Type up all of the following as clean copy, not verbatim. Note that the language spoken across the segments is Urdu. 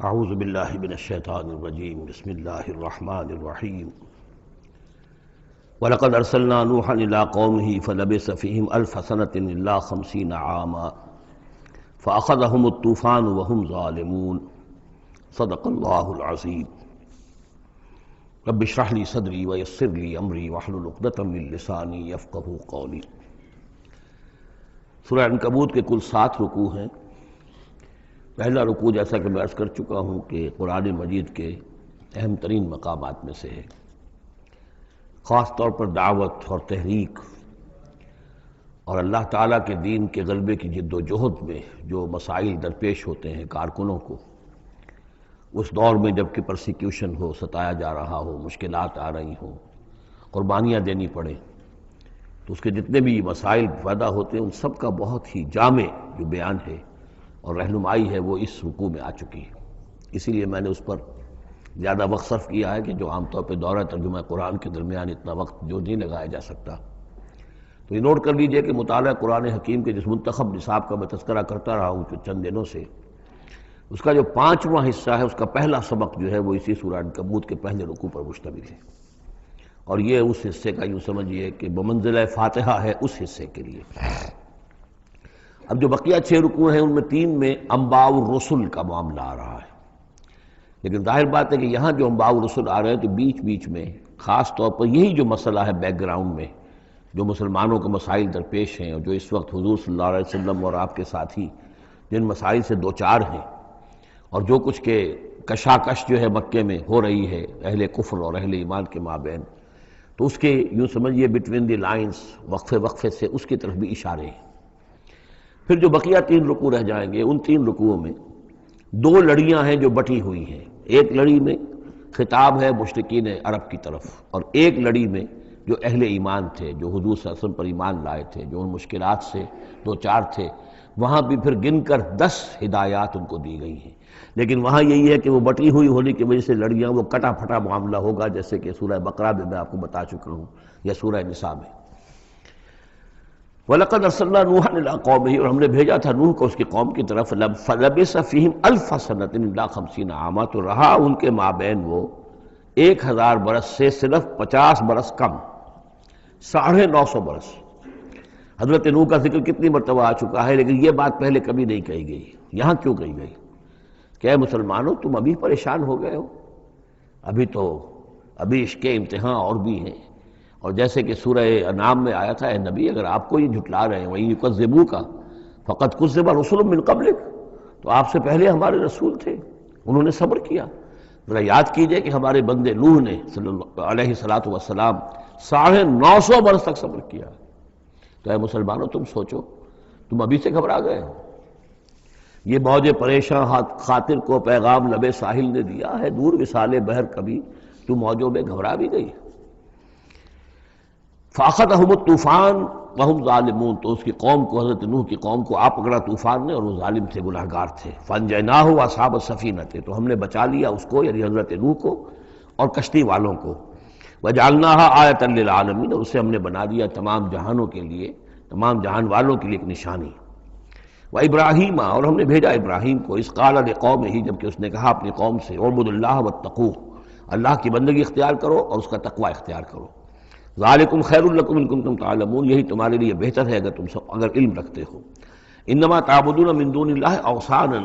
اعوذ باللہ من الشیطان الرجیم بسم اللہ الرحمن الرحیم وَلَقَدْ أَرْسَلْنَا نُوحًا إِلَىٰ قَوْمِهِ فَلَبِثَ فِيهِمْ أَلْفَ سَنَةٍ إِلَّا 50 عَامًا فَأَخَذَهُمُ الطُّوفَانُ وَهُمْ ظَالِمُونَ صدق اللہ العظیم۔ رب اشرح لي صدری ويسر لي امری واحلل عقدۃ من لسانی یفقہوا قولی۔ سورہ عنکبوت کے کل 7 رکوع ہیں۔ پہلا رکوع جیسا کہ میں عرض کر چکا ہوں کہ قرآن مجید کے اہم ترین مقامات میں سے ہے، خاص طور پر دعوت اور تحریک اور اللہ تعالیٰ کے دین کے غلبے کی جد و جہد میں جو مسائل درپیش ہوتے ہیں کارکنوں کو، اس دور میں جب کہ پرسیکیوشن ہو، ستایا جا رہا ہو، مشکلات آ رہی ہوں، قربانیاں دینی پڑیں، تو اس کے جتنے بھی مسائل پیدا ہوتے ہیں ان سب کا بہت ہی جامع جو بیان ہے اور رہنمائی ہے وہ اس رکوع میں آ چکی ہے۔ اسی لیے میں نے اس پر زیادہ وقت صرف کیا ہے کہ جو عام طور پہ دورہ ترجمہ قرآن کے درمیان اتنا وقت جو نہیں لگایا جا سکتا۔ تو یہ نوٹ کر لیجئے کہ مطالعہ قرآن حکیم کے جس منتخب نصاب کا میں تذکرہ کرتا رہا ہوں چند دنوں سے، اس کا جو 5واں حصہ ہے، اس کا پہلا سبق جو ہے وہ اسی سورہ عنکبوت کے پہلے رکوع پر مشتمل ہے، اور یہ اس حصے کا یوں سمجھیے کہ بمنزلہ فاتحہ ہے اس حصے کے لیے۔ اب جو بقیہ 6 رکوع ہیں ان میں 3 میں انباء الرسل کا معاملہ آ رہا ہے، لیکن ظاہر بات ہے کہ یہاں جو انباء الرسل آ رہے ہیں تو بیچ بیچ میں خاص طور پر یہی جو مسئلہ ہے بیک گراؤنڈ میں جو مسلمانوں کے مسائل درپیش ہیں، اور جو اس وقت حضور صلی اللہ علیہ وسلم اور آپ کے ساتھی جن مسائل سے دوچار ہیں، اور جو کچھ کہ کشاکش جو ہے مکے میں ہو رہی ہے اہل کفر اور اہل ایمان کے مابین، تو اس کے یوں سمجھیے بٹوین دی لائنز وقفے وقفے سے اس کی طرف بھی اشارے ہیں۔ پھر جو بقیہ 3 رکوع رہ جائیں گے ان 3 رکوعوں میں 2 لڑیاں ہیں جو بٹی ہوئی ہیں۔ ایک لڑی میں خطاب ہے مشرکین عرب کی طرف، اور ایک لڑی میں جو اہل ایمان تھے، جو حضور صلی اللہ علیہ وسلم پر ایمان لائے تھے، جو ان مشکلات سے دوچار تھے، وہاں بھی پھر گن کر 10 ہدایات ان کو دی گئی ہیں۔ لیکن وہاں یہی ہے کہ وہ بٹی ہوئی ہونے کی وجہ سے لڑیاں وہ کٹا پھٹا معاملہ ہوگا، جیسے کہ سورہ بقرہ میں آپ کو بتا چکا ہوں یا سورہ نساء میں۔ وَلَقَدْ أَرْسَلْنَا نُوحًا إِلَىٰ قَوْمِهِ، اور ہم نے بھیجا تھا نوح کو اس کی قوم کی طرف، فَلَبِثَ فِيهِمْ أَلْفَ سَنَةٍ إِلَّا 50 عَامًا، تو رہا ان کے مابین وہ 1000 برس سے صرف 50 برس کم، 950 برس۔ حضرت نوح کا ذکر کتنی مرتبہ آ چکا ہے، لیکن یہ بات پہلے کبھی نہیں کہی گئی۔ یہاں کیوں کہی گئی کہ اے مسلمانوں تم ابھی پریشان ہو گئے ہو، ابھی عشق امتحان اور بھی ہیں، اور جیسے کہ سورہ انعام میں آیا تھا، اے نبی اگر آپ کو یہ جھٹلا رہے ہیں وَإِن يُكَذِّبُوكَ فَقَدْ كُذِّبَ رُسُلٌ مِّن قَبْلِكَ، تو آپ سے پہلے ہمارے رسول تھے، انہوں نے صبر کیا۔ ذرا یاد کیجئے کہ ہمارے بندے نوح نے صلی اللہ علیہ السلام 950 برس تک صبر کیا۔ تو اے مسلمانوں تم سوچو، تم ابھی سے گھبرا گئے ہو۔ یہ موج پریشاں خاطر کو پیغام لبے ساحل نے دیا ہے، دور وصال بحر کبھی تو موجوں میں گھبرا بھی گئی۔ فَأَخَذَهُمُ الطُّوفَانُ وَهُمْ ظَالِمُونَ، تو اس کی قوم کو، حضرت نوح کی قوم کو آ پکڑا طوفان نے، اور وہ ظالم تھے، گناہگار تھے۔ فَأَنجَيْنَاهُ وَأَصْحَابَ السَّفِينَةِ، تو ہم نے بچا لیا اس کو یعنی حضرت نوح کو اور کشتی والوں کو۔ وَجَعَلْنَاهَا آیَةً لِّلْعَالَمِينَ، اور اسے ہم نے بنا دیا تمام جہانوں کے لیے، تمام جہان والوں کے لیے ایک نشانی۔ وَإِبْرَاهِيمَ، اور ہم نے بھیجا ابراہیم کو، اذ قال لقومہ، جب کہ اس نے کہا اپنی قوم سے، اعبدوا اللہ واتقوہ، اللہ کی بندگی اختیار کرو اور اس کا تقوی اختیار کرو۔ ذالکم خیر لکم ان کنتم تعلمون، یہی تمہارے لیے بہتر ہے اگر علم رکھتے ہو۔ انما تعبدون من دون اللہ اوثانا،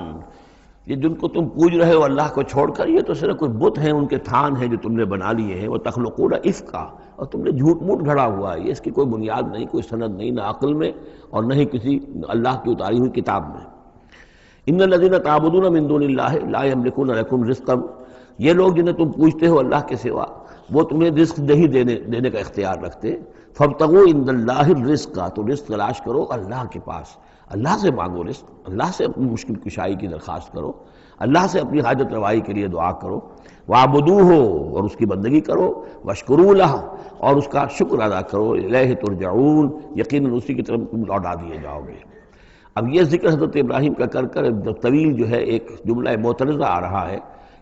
یہ جن کو تم پوج رہے ہو اللہ کو چھوڑ کر، یہ تو صرف کوئی بت ہیں، ان کے تھان ہیں جو تم نے بنا لیے ہیں۔ وتخلقون افکا، اور تم نے جھوٹ موٹ گھڑا ہوا ہے، یہ اس کی کوئی بنیاد نہیں، کوئی سند نہیں، نہ عقل میں اور نہ ہی کسی اللہ کی اتاری ہوئی کتاب میں۔ ان الذین تعبدون من دون اللہ لا یملکون لکم رزقا، یہ لوگ جنہیں تم پوجتے ہو اللہ کے سوا، وہ تمہیں رزق نہیں دینے کا اختیار رکھتے۔ فابتغوا عند اللہ الرزق، تو رزق تلاش کرو اللہ کے پاس، اللہ سے مانگو رزق، اللہ سے اپنی مشکل کشائی کی درخواست کرو، اللہ سے اپنی حاجت روائی کے لیے دعا کرو۔ وَاعْبُدُوهُ، اور اس کی بندگی کرو، وَاشْكُرُوا لَهُ، اور اس کا شکر ادا کرو، إِلَيْهِ تُرْجَعُونَ، یقیناً اسی کی طرف تم لوٹا دیے جاؤ گے۔ اب یہ ذکر حضرت ابراہیم کا کر طویل جو ہے ایک جملہ معترضہ آ رہا ہے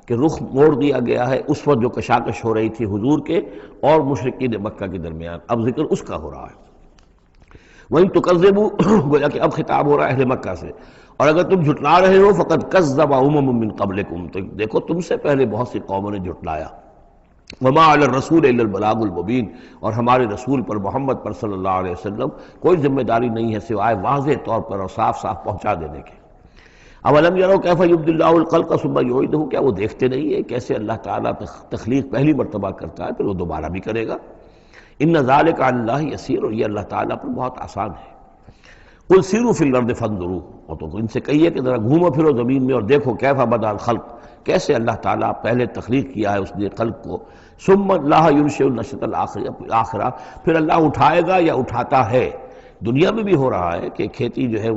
کہ رخ موڑ دیا گیا ہے اس وقت جو کشاکش ہو رہی تھی حضور کے اور مشرکین مکہ کے درمیان، اب ذکر اس کا ہو رہا ہے۔ وَإِن تُكَذِّبُوا، گویا کہ اب خطاب ہو رہا ہے اہل مکہ سے، اور اگر تم جھٹلا رہے ہو فقد کذب امم من قبلکم، تو دیکھو تم سے پہلے بہت سی قوموں نے جھٹلایا. وما علی الرسول الا البلاغ المبین، اور ہمارے رسول پر محمد پر صلی اللہ علیہ وسلم کوئی ذمہ داری نہیں ہے سوائے واضح طور پر اور صاف صاف پہنچا دینے کے. اولم یروا کیف یبدی اللہ الخلق ثم یعیدہ، کیا وہ دیکھتے نہیں ہیں کیسے اللہ تعالیٰ تخلیق پہلی مرتبہ کرتا ہے پھر وہ دوبارہ بھی کرے گا. ان ذلک علی اللہ یسیر، اور یہ اللہ تعالیٰ پر بہت آسان ہے. قل سیروا فی الارض فانظروا، اور تو ان سے کہیے کہ ذرا گھومو پھرو زمین میں اور دیکھو کیف بدا الخلق، کیسے اللہ تعالیٰ پہلے تخلیق کیا ہے اس نے خلق کو. ثم اللہ ینشئ النشأۃ الآخرہ، پھر اللہ اٹھائے گا یا اٹھاتا ہے. دنیا میں بھی ہو رہا ہے کہ کھیتی جو ہے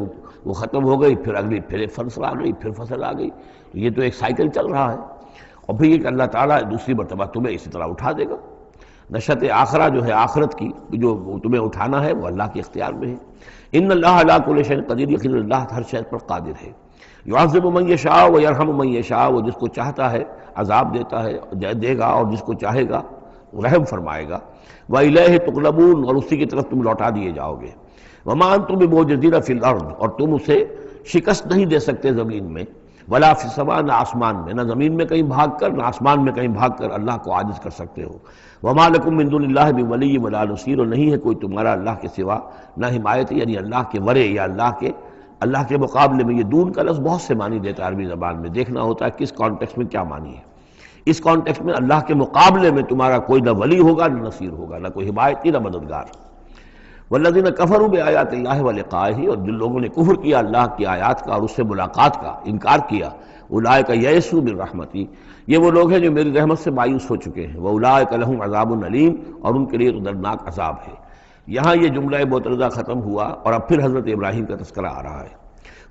وہ ختم ہو گئی، پھر اگلی پھر فصل آ گئی، پھر فصل آ گئی. تو یہ تو ایک سائیکل چل رہا ہے. اور پھر یہ کہ اللہ تعالیٰ دوسری مرتبہ تمہیں اسی طرح اٹھا دے گا. نشأۃ آخرہ جو ہے آخرت کی جو تمہیں اٹھانا ہے وہ اللہ کے اختیار میں ہے. ان اللہ علی کل شیء قدیر، یقین اللہ ہر شے پر قادر ہے. یعذب من یشاء ویرحم من یشاء، وہ جس کو چاہتا ہے عذاب دیتا ہے دے گا، اور جس کو چاہے گا رحم فرمائے گا. وإلیہ تقلبون، اور اسی کی طرف تم لوٹا دیے جاؤ گے. وما انتم بمعجزین فی الارض، اور تم اسے شکست نہیں دے سکتے زمین میں. ولا فی السماء، نہ آسمان میں، نہ زمین میں کہیں بھاگ کر نہ آسمان میں کہیں بھاگ کر اللہ کو عاجز کر سکتے ہو. وما لکم من دون اللہ من ولی ولا نصیر، اور نہیں ہے کوئی تمہارا اللہ کے سوا نہ حمایتی، یعنی اللہ کے ورے یا اللہ کے مقابلے میں. یہ دون کا لفظ بہت سے معنی دیتا ہے عربی زبان میں، دیکھنا ہوتا ہے کس کانٹیکسٹ میں کیا معنی ہے. اس کانٹیکسٹ میں اللہ کے مقابلے میں تمہارا کوئی نہ ولی ہوگا نہ نصیر ہوگا، نہ کوئی حمایتی نہ مددگار. والذین کفروا بآیات اللہ ولقائہ، اور جن لوگوں نے کفر کیا اللہ کی آیات کا اور اس سے ملاقات کا انکار کیا. اولئک یئسوا من رحمتی، یہ وہ لوگ ہیں جو میری رحمت سے مایوس ہو چکے ہیں. واولئک لہم عذاب علیم، اور ان کے لیے تو دردناک عذاب ہے. یہاں یہ جملہ معترضہ ختم ہوا اور اب پھر حضرت ابراہیم کا تذکرہ آ رہا ہے.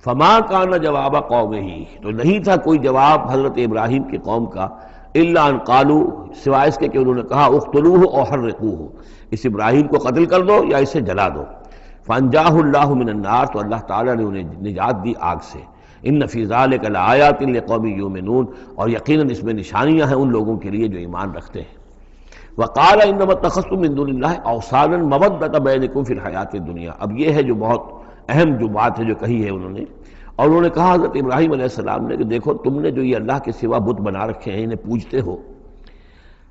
فما کان جواب قومہ، تو نہیں تھا کوئی جواب حضرت ابراہیم کی قوم کا، الا ان قالوا، سوائے اس کے کہ انہوں نے کہا اقتلوہ او حرقوہ، اس ابراہیم کو قتل کر دو یا اسے جلا دو. فانجاہ اللہ من النار، تو اللہ تعالیٰ نے انہیں نجات دی آگ سے. ان فی ذلک لآیات لقوم یؤمنون، اور یقیناً اس میں نشانیاں ہیں ان لوگوں کے لیے جو ایمان رکھتے ہیں. وقال انما اتخذتم من دون اللہ اوثانا مودۃ بینکم فی الحیاۃ الدنیا، اب یہ ہے جو بہت اہم جو بات ہے جو کہی ہے انہوں نے. اور انہوں نے کہا حضرت ابراہیم علیہ السلام نے کہ دیکھو تم نے جو یہ اللہ کے سوا بت بنا رکھے ہیں انہیں پوجتے ہو،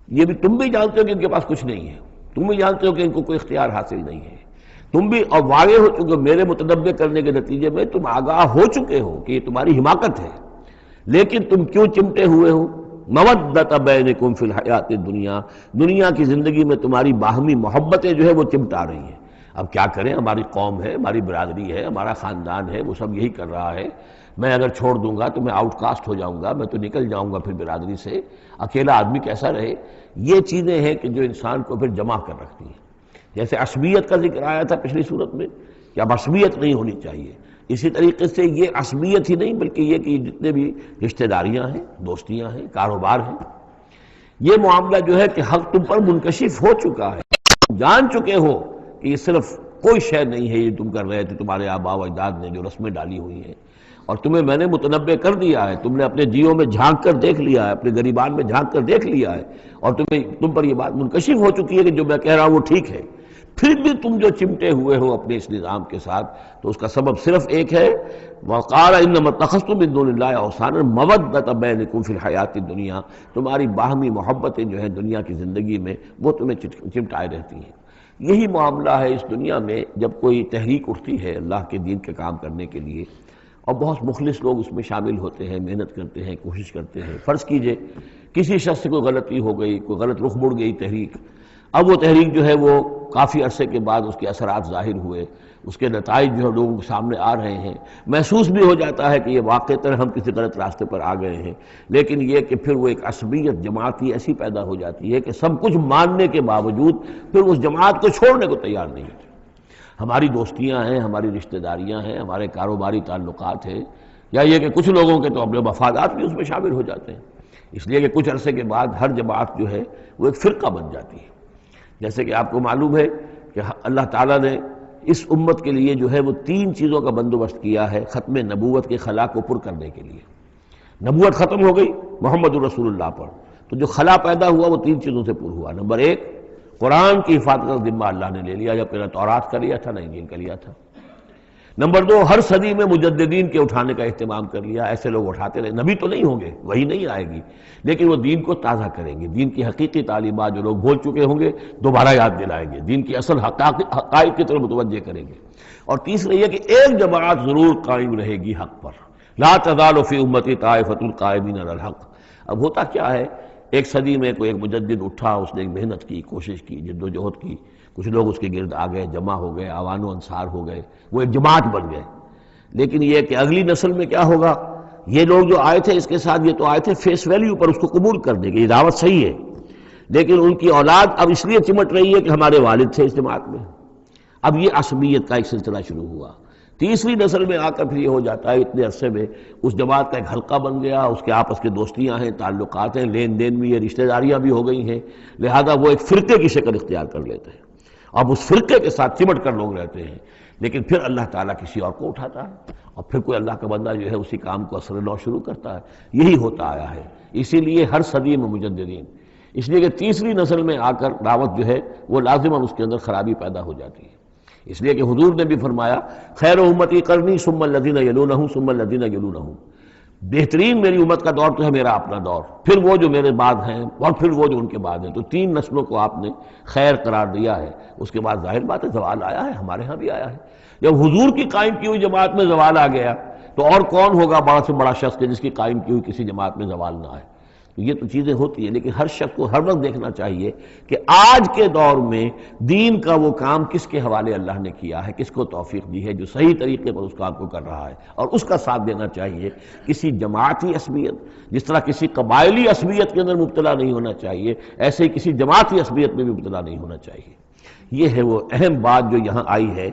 یہ بھی تم بھی جانتے ہو کہ ان کے پاس کچھ نہیں ہے، تم بھی جانتے ہو کہ ان کو کوئی اختیار حاصل نہیں ہے، تم بھی اور واقع ہو چکے میرے متنبع کرنے کے نتیجے میں تم آگاہ ہو چکے ہو کہ یہ تمہاری حماقت ہے، لیکن تم کیوں چمٹے ہوئے ہو. مودۃ بینکم فی الحیات الدنیا، دنیا کی زندگی میں تمہاری باہمی محبتیں جو ہے وہ چمٹا رہی ہیں. اب کیا کریں، ہماری قوم ہے، ہماری برادری ہے، ہمارا خاندان ہے، وہ سب یہی کر رہا ہے. میں اگر چھوڑ دوں گا تو میں آؤٹ کاسٹ ہو جاؤں گا، میں تو نکل جاؤں گا پھر برادری سے. اکیلا آدمی کیسا رہے. یہ چیزیں ہیں کہ جو انسان کو پھر جمع کر رکھتی ہیں. جیسے عصبیت کا ذکر آیا تھا پچھلی صورت میں کہ اب عصبیت نہیں ہونی چاہیے، اسی طریقے سے یہ عصبیت ہی نہیں بلکہ یہ کہ جتنے بھی رشتہ داریاں ہیں، دوستیاں ہیں، کاروبار ہیں، یہ معاملہ جو ہے کہ حق تم پر منکشف ہو چکا ہے. جان چکے ہو کہ یہ صرف کوئی شے نہیں ہے یہ تم کر رہے تھے تمہارے آباء و اجداد نے جو رسمیں ڈالی ہوئی ہیں، اور تمہیں میں نے متنبع کر دیا ہے. تم نے اپنے جیوں میں جھانک کر دیکھ لیا ہے، اپنے گریبان میں جھانک کر دیکھ لیا ہے، اور تم پر یہ بات منکشف ہو چکی ہے کہ جو میں کہہ رہا ہوں وہ ٹھیک ہے. پھر بھی تم جو چمٹے ہوئے ہو اپنے اس نظام کے ساتھ، تو اس کا سبب صرف ایک ہے. وقال انما اتخذتم من دون اللہ اوثانا مودۃ بینکم فی الحیات الدنیا، تمہاری باہمی محبتیں جو ہیں دنیا کی زندگی میں وہ تمہیں چمٹائے رہتی ہیں. یہی معاملہ ہے اس دنیا میں جب کوئی تحریک اٹھتی ہے اللہ کے دین کے کام کرنے کے لیے، اور بہت مخلص لوگ اس میں شامل ہوتے ہیں، محنت کرتے ہیں، کوشش کرتے ہیں. فرض کیجئے کسی شخص سے کوئی غلطی ہو گئی، کوئی غلط رخ مڑ گئی تحریک، اب وہ تحریک جو ہے وہ کافی عرصے کے بعد اس کے اثرات ظاہر ہوئے، اس کے نتائج جو ہے لوگوں کے سامنے آ رہے ہیں، محسوس بھی ہو جاتا ہے کہ یہ واقعتاً ہم کسی غلط راستے پر آ گئے ہیں. لیکن یہ کہ پھر وہ ایک عصبیت جماعتی ایسی پیدا ہو جاتی ہے کہ سب کچھ ماننے کے باوجود پھر اس جماعت کو چھوڑنے کو تیار نہیں ہوتی. ہماری دوستیاں ہیں، ہماری رشتہ داریاں ہیں، ہمارے کاروباری تعلقات ہیں، یا یہ کہ کچھ لوگوں کے تو اپنے مفادات بھی اس میں شامل ہو جاتے ہیں، اس لیے کہ کچھ عرصے کے بعد ہر جماعت جو ہے وہ ایک فرقہ بن جاتی ہے. جیسے کہ آپ کو معلوم ہے کہ اللہ تعالیٰ نے اس امت کے لیے جو ہے وہ 3 چیزوں کا بندوبست کیا ہے ختم نبوت کے خلا کو پر کرنے کے لیے. نبوت ختم ہو گئی محمد الرسول اللہ پر، تو جو خلا پیدا ہوا وہ 3 چیزوں سے پر ہوا. نمبر 1، قرآن کی حفاظت کا ذمہ اللہ نے لے لیا، جب کہ نہ تورات کا لیا تھا نہ انجیل کا لیا تھا. نمبر دو، ہر صدی میں مجددین کے اٹھانے کا اہتمام کر لیا، ایسے لوگ اٹھاتے رہے، نبی تو نہیں ہوں گے، وہی نہیں آئے گی، لیکن وہ دین کو تازہ کریں گے، دین کی حقیقی تعلیمات جو لوگ بھول چکے ہوں گے دوبارہ یاد دلائیں گے، دین کی اصل حقائق کی طرف متوجہ کریں گے۔ اور تیسرے یہ کہ ایک جماعت ضرور قائم رہے گی حق پر، لا تزال فی امتی طائفۃ قائمین علی الحق۔ اب ہوتا کیا ہے، ایک صدی میں کوئی ایک مجدد اٹھا، اس نے محنت کی، کوشش کی، جد و جہد کی، کچھ لوگ اس کے گرد آ گئے، جمع ہو گئے، اعوان و انصار ہو گئے، وہ ایک جماعت بن گئے۔ لیکن یہ کہ اگلی نسل میں کیا ہوگا، یہ لوگ جو آئے تھے اس کے ساتھ، یہ تو آئے تھے فیس ویلیو پر، اس کو قبول کرنے کے، یہ دعوت صحیح ہے، لیکن ان کی اولاد اب اس لیے چمٹ رہی ہے کہ ہمارے والد تھے اس جماعت میں۔ اب یہ عصبیت کا ایک سلسلہ شروع ہوا۔ تیسری نسل میں آ کر پھر یہ ہو جاتا ہے، اتنے عرصے میں اس جماعت کا ایک حلقہ بن گیا، اس کے آپس کے دوستیاں ہیں، تعلقات ہیں، لین دین بھی ہے، رشتہ داریاں بھی ہو گئی ہیں، لہذا وہ ایک فرقے کی شکل اختیار کر لیتے ہیں۔ اب اس فرقے کے ساتھ چمٹ کر لوگ رہتے ہیں، لیکن پھر اللہ تعالیٰ کسی اور کو اٹھاتا ہے، اور پھر کوئی اللہ کا بندہ جو ہے اسی کام کو اثر نو شروع کرتا ہے۔ یہی ہوتا آیا ہے، اسی لیے ہر صدی میں مجددین، اس لیے کہ تیسری نسل میں آ کر دعوت جو ہے وہ لازماً اس کے اندر خرابی پیدا ہو جاتی ہے۔ اس لیے کہ حضور نے بھی فرمایا، خیر امتی قرنی ثم الذین یلونہم ثم الذین یلونہم، بہترین میری امت کا دور تو ہے میرا اپنا دور، پھر وہ جو میرے بعد ہیں، اور پھر وہ جو ان کے بعد ہیں۔ تو تین نسلوں کو آپ نے خیر قرار دیا ہے۔ اس کے بعد ظاہر بات ہے زوال آیا ہے، ہمارے ہاں بھی آیا ہے۔ جب حضور کی قائم کی ہوئی جماعت میں زوال آ گیا تو اور کون ہوگا بڑا سے بڑا شخص کہ جس کی قائم کی ہوئی کسی جماعت میں زوال نہ آئے؟ تو یہ تو چیزیں ہوتی ہیں، لیکن ہر شخص کو ہر وقت دیکھنا چاہیے کہ آج کے دور میں دین کا وہ کام کس کے حوالے اللہ نے کیا ہے، کس کو توفیق دی ہے جو صحیح طریقے پر اس کام کو کر رہا ہے، اور اس کا ساتھ دینا چاہیے۔ کسی جماعتی عصبیت، جس طرح کسی قبائلی عصبیت کے اندر مبتلا نہیں ہونا چاہیے، ایسے ہی کسی جماعتی عصبیت میں بھی مبتلا نہیں ہونا چاہیے۔ یہ ہے وہ اہم بات جو یہاں آئی ہے۔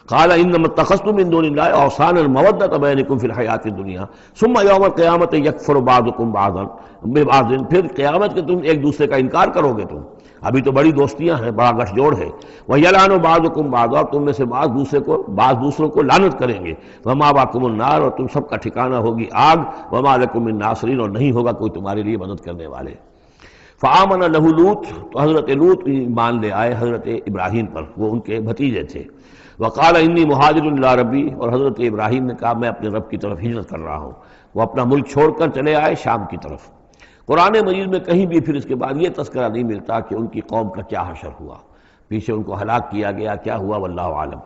قال انما اتخذتم من دون اللہ اوثانا مودۃ بینکم فی الحیاۃ الدنیا ثم یوم القیامۃ یکفر بعضکم بعضا ببعض، پھر قیامت کے تم ایک دوسرے کا انکار کرو گے، تم ابھی تو بڑی دوستیاں ہیں، بڑا گٹھ جوڑ ہے، وَيَلْعَنُ بَعْضُكُمْ بَعْضًا، تم میں سے بعض دوسروں کو لعنت کریں گے، وَمَأْوَاكُمُ النَّارُ، اور تم سب کا ٹھکانہ ہوگی آگ، وَمَا لَكُم مِّن نَاصِرِينَ، اور نہیں ہوگا کوئی تمہارے لیے مدد کرنے والے۔ فآمن لہ لوط، تو حضرت لوط ایمان لے آئے حضرت ابراہیم پر، وہ ان کے بھتیجے تھے۔ وقال انی مہاجر الی ربی، اور حضرت ابراہیم نے کہا میں اپنے رب کی طرف ہجرت کر رہا ہوں، وہ اپنا ملک چھوڑ کر چلے آئے شام کی طرف۔ قرآن مجید میں کہیں بھی پھر اس کے بعد یہ تذکرہ نہیں ملتا کہ ان کی قوم کا کیا حشر ہوا، پیچھے ان کو ہلاک کیا گیا، کیا ہوا، واللہ عالم۔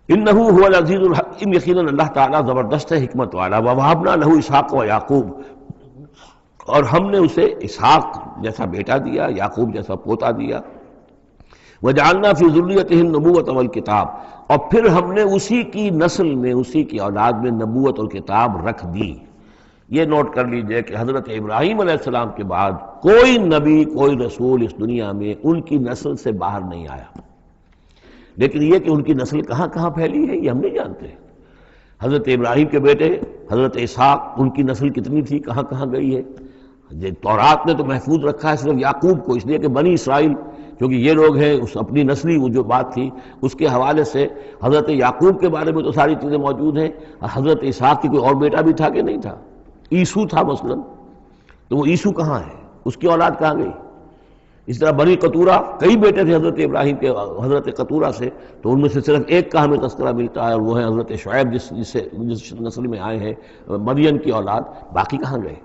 انہ هو العزیز الحکیم، یقیناً اللہ تعالیٰ زبردست ہے، حکمت والا۔ ووہبنا لہ اسحاق و یعقوب، اور ہم نے اسے اسحاق جیسا بیٹا دیا، یعقوب جیسا پوتا دیا۔ وجعلنا فی ذریتہ النبوۃ والکتاب، اور پھر ہم نے اسی کی نسل میں، اسی کی اولاد میں نبوت اور کتاب رکھ دی۔ یہ نوٹ کر لیجئے کہ حضرت ابراہیم علیہ السلام کے بعد کوئی نبی، کوئی رسول اس دنیا میں ان کی نسل سے باہر نہیں آیا، لیکن یہ کہ ان کی نسل کہاں کہاں پھیلی ہے یہ ہم نہیں جانتے۔ حضرت ابراہیم کے بیٹے حضرت اسحاق، ان کی نسل کتنی تھی، کہاں کہاں گئی ہے؟ تورات نے تو محفوظ رکھا ہے صرف یعقوب کو، اس لیے کہ بنی اسرائیل کیونکہ یہ لوگ ہیں، اس اپنی نسلی وہ جو بات تھی اس کے حوالے سے حضرت یعقوب کے بارے میں تو ساری چیزیں موجود ہیں۔ حضرت اسحاق کی کوئی اور بیٹا بھی تھا کہ نہیں تھا؟ عیسو تھا مثلا، تو وہ عیسو کہاں ہے، اس کی اولاد کہاں گئی؟ اس طرح بنی قطورہ، کئی بیٹے تھے حضرت ابراہیم کے حضرت قطورہ سے، تو ان میں سے صرف ایک کا ہمیں تذکرہ ملتا ہے، اور وہ ہے حضرت شعیب جس نسل میں آئے ہیں، مدین کی اولاد، باقی کہاں گئے؟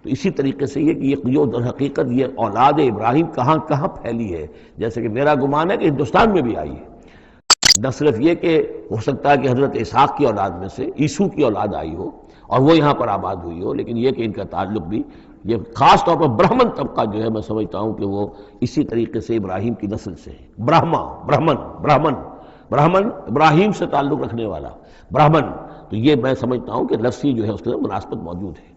تو اسی طریقے سے یہ کہ یہ در حقیقت یہ اولاد ابراہیم کہاں کہاں پھیلی ہے، جیسے کہ میرا گمان ہے کہ ہندوستان میں بھی آئی ہے۔ نہ صرف یہ کہ ہو سکتا ہے کہ حضرت اسحاق کی اولاد میں سے عیسو کی اولاد آئی ہو اور وہ یہاں پر آباد ہوئی ہو، لیکن یہ کہ ان کا تعلق بھی یہ خاص طور پر برہمن طبقہ جو ہے، میں سمجھتا ہوں کہ وہ اسی طریقے سے ابراہیم کی نسل سے ہے۔ برہمن ابراہیم سے تعلق رکھنے والا برہمن، تو یہ میں سمجھتا ہوں کہ لفظی جو ہے اس کے اندر مناسبت موجود ہے۔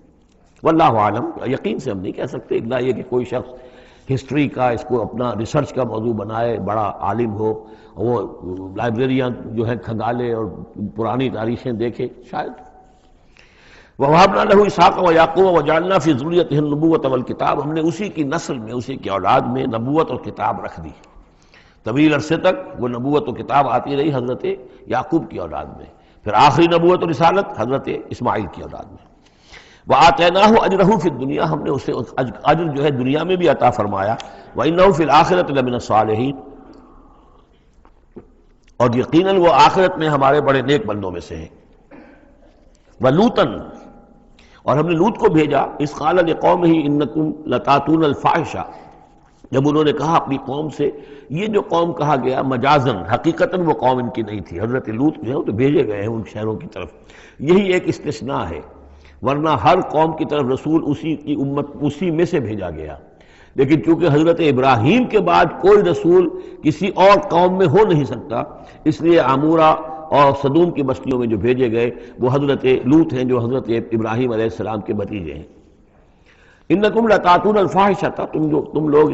واللہ عالم، یقین سے ہم نہیں کہہ سکتے، الا یہ کہ کوئی شخص ہسٹری کا اس کو اپنا ریسرچ کا موضوع بنائے، بڑا عالم ہو، وہ لائبریریاں جو ہیں کھنگالے اور پرانی تاریخیں دیکھے، شاید۔ وَوَهَبْنَا لَهُ إِسْحَاقَ وَيَعْقُوبَ وَجَعَلْنَا فِي ذُرِّيَّتِهِ النُّبُوَّةَ وَالْكِتَابَ، ہم نے اسی کی نسل میں، اسی کی اولاد میں نبوت اور کتاب رکھ دی۔ طویل عرصے تک وہ نبوت و کتاب آتی رہی حضرت یعقوب کی اولاد میں، پھر آخری نبوت و رسالت حضرت اسماعیل کی اولاد میں۔ وَآتَيْنَاهُ أَجْرَهُ فِي الدُّنْيَا، ہم نے اسے اجر جو ہے دنیا میں بھی عطا فرمایا۔ وَإِنَّهُ فِي الْآخِرَةِ لَمِنَ الصَّالِحِينَ، اور یقیناً وہ آخرت میں ہمارے بڑے نیک بندوں میں سے ہیں۔ وَلُوطًا، اور ہم نے لوط کو بھیجا، اذ قال لقومہ انکم لتاتون الفاحشہ، جب انہوں نے کہا اپنی قوم سے، یہ جو قوم کہا گیا مجازن، حقیقتاً وہ قوم ان کی نہیں تھی، حضرت لوط جو ہے وہ تو بھیجے گئے ہیں ان شہروں کی طرف، یہی ایک استثناء ہے، ورنہ ہر قوم کی طرف رسول اسی کی امت اسی میں سے بھیجا گیا، لیکن چونکہ حضرت ابراہیم کے بعد کوئی رسول کسی اور قوم میں ہو نہیں سکتا، اس لیے عامورہ اور صدوم کی بستیوں میں جو بھیجے گئے وہ حضرت لوط ہیں جو حضرت ابراہیم علیہ السلام کے بھتیجے ہیں۔ انکم لتاتون الفاحشۃ، تم لوگ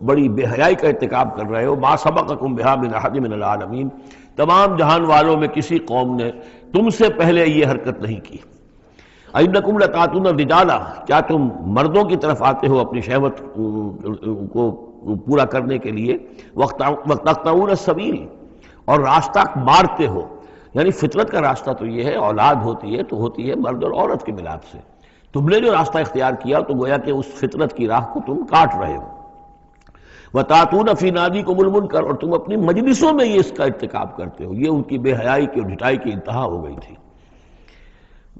بڑی بے حیائی کا ارتکاب کر رہے ہو، ما سبقکم بہا من احد من العالمین، تمام جہان والوں میں کسی قوم نے تم سے پہلے یہ حرکت نہیں کی۔ انکم لتاتون الرجال، کیا تم مردوں کی طرف آتے ہو اپنی شہوت کو پورا کرنے کے لیے، وتقطعون السبیل، اور راستہ مارتے ہو، یعنی فطرت کا راستہ تو یہ ہے، اولاد ہوتی ہے تو ہوتی ہے مرد اور عورت کے ملاپ سے، تم نے جو راستہ اختیار کیا تو گویا کہ اس فطرت کی راہ کو تم کاٹ رہے ہو۔ وَتَأْتُونَ فِي نَادِيكُمُ الْمُنكَرَ، اور تم اپنی مجلسوں میں یہ اس کا ارتکاب کرتے ہو، یہ ان کی بے حیائی کی اور ڈھٹائی کی انتہا ہو گئی تھی۔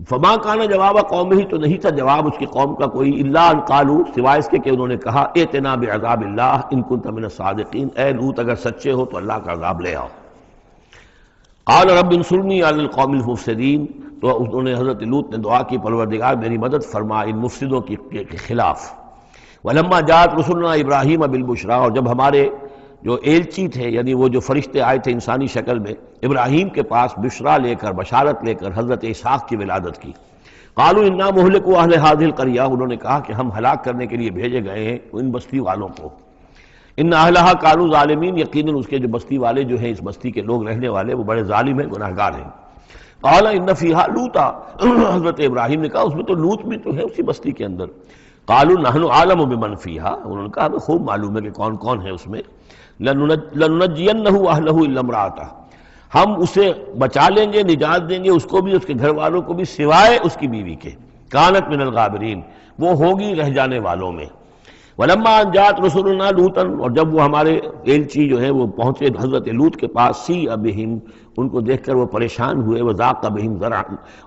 فما کان جواب قومہ، تو نہیں تھا جواب اس کی قوم کا کوئی، الا ان قالوا، سوائے اس کے کہ انہوں نے کہا ائتنا بعذاب اللہ ان کنت من الصادقین، اے لوط اگر سچے ہو تو اللہ کا عذاب لے آؤ۔ قال رب انصرنی علی القوم المفسدین، تو انہوں نے حضرت لوط نے دعا کی پروردگار میری مدد فرما ان مفسدوں کے خلاف۔ ولما جاءت رسلنا ابراہیم بالبشریٰ، اور جب ہمارے جو ایلچی تھے یعنی وہ جو فرشتے آئے تھے انسانی شکل میں ابراہیم کے پاس بشرا لے کر، بشارت لے کر حضرت اسحاق کی ولادت کی، قالوا انا مہلکو اہل هذه القریہ، انہوں نے کہا کہ ہم ہلاک کرنے کے لیے بھیجے گئے ہیں ان بستی والوں کو، ان اہلھا کانوا ظالمین، یقیناً اس کے جو بستی والے جو ہیں، اس بستی کے لوگ رہنے والے وہ بڑے ظالم ہیں، گناہگار ہیں۔ قال ان فیہا لوطا، حضرت ابراہیم نے کہا اس میں تو لوط بھی تو ہے اسی بستی کے اندر۔ قالوا نحن اعلم بمن فیہا، انہوں نے کہا ہمیں خوب معلوم ہے کہ کون کون ہے اس میں۔ لننجینہ اہلہ الا امرأتہ، ہم اسے بچا لیں گے، نجات دیں گے، اس کو بھی اس کے گھر والوں کو بھی، سوائے اس کی بیوی کے، کانت من الغابرین، وہ ہوگی رہ جانے والوں میں۔ ولما ان جاءت رسلنا لوطا، اور جب وہ ہمارے ایلچی جو ہے وہ پہنچے حضرت لوط کے پاس، سیء بہم، ان کو دیکھ کر وہ پریشان ہوئے، وضاق بہم ذرعا،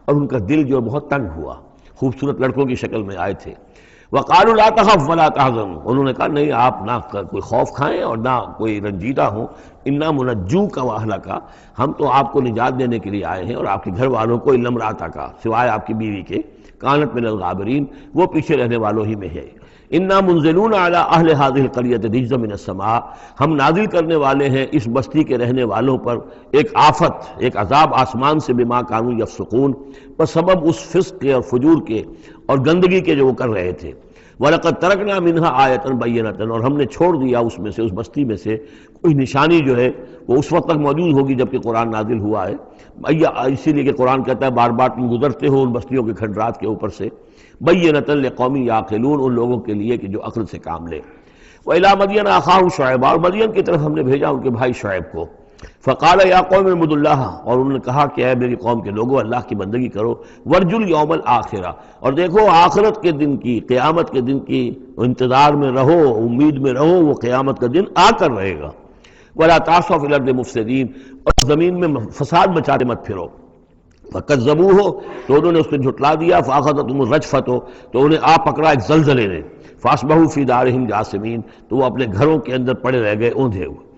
اور ان کا دل جو بہت تنگ ہوا، خوبصورت لڑکوں کی شکل میں آئے تھے۔ وقالوا لا تخف ولا تحزن، انہوں نے کہا نہیں آپ نہ کوئی خوف کھائیں اور نہ کوئی رنجیدہ ہوں، انا منجوک واہلک، ہم تو آپ کو نجات دینے کے لیے آئے ہیں اور آپ کے گھر والوں کو، الا امرأتک، سوائے آپ کی بیوی کے، کانت من الغابرین، وہ پیچھے رہنے والوں ہی میں ہے۔ انا منزلون علی اہل هذه القریۃ رجزا من السماء، ہم نازل کرنے والے ہیں اس بستی کے رہنے والوں پر ایک آفت، ایک عذاب آسمان سے، بما کانوا یفسقون، بس سبب اس فسق کے اور فجور کے اور گندگی کے جو وہ کر رہے تھے۔ وَلَقَدْ تَرَكْنَا مِنْهَا آیَةً بَيِّنَةً، اور ہم نے چھوڑ دیا اس میں سے، اس بستی میں سے کوئی نشانی جو ہے وہ اس وقت تک موجود ہوگی جب کہ قرآن نازل ہوا ہے، اسی لیے کہ قرآن کہتا ہے بار بار تم گزرتے ہو ان بستیوں کے کھنڈرات کے اوپر سے، بَيِّنَةً لِقَوْمٍ يَعْقِلُونَ، ان لوگوں کے لیے کہ جو عقل سے کام لے۔ وَإِلَىٰ مَدْيَنَ أَخَاهُمْ شُعَيْبًا، اور مدین کی طرف ہم نے بھیجا ان کے بھائی شعیب کو۔ فقال یا قوم اعبدوا اللہ، اور انہوں نے کہا کہ اے میری قوم کے لوگوں اللہ کی بندگی کرو، وارجوا الیوم الآخرہ، اور دیکھو آخرت کے دن کی، قیامت کے دن کی انتظار میں رہو، امید میں رہو، وہ قیامت کا دن آ کر رہے گا۔ ولا تعثوا فی الارض مفسدین، اور زمین میں فساد مچاتے مت پھرو۔ فکذبوہ، تو انہوں نے اس کو جھٹلا دیا، فاخذتہم الرجفۃ، تو انہیں آ پکڑا ایک زلزلے نے، فاصبحوا فی دارہم جاثمین، تو وہ اپنے گھروں کے اندر پڑے رہ گئے اوندھے ہوئے۔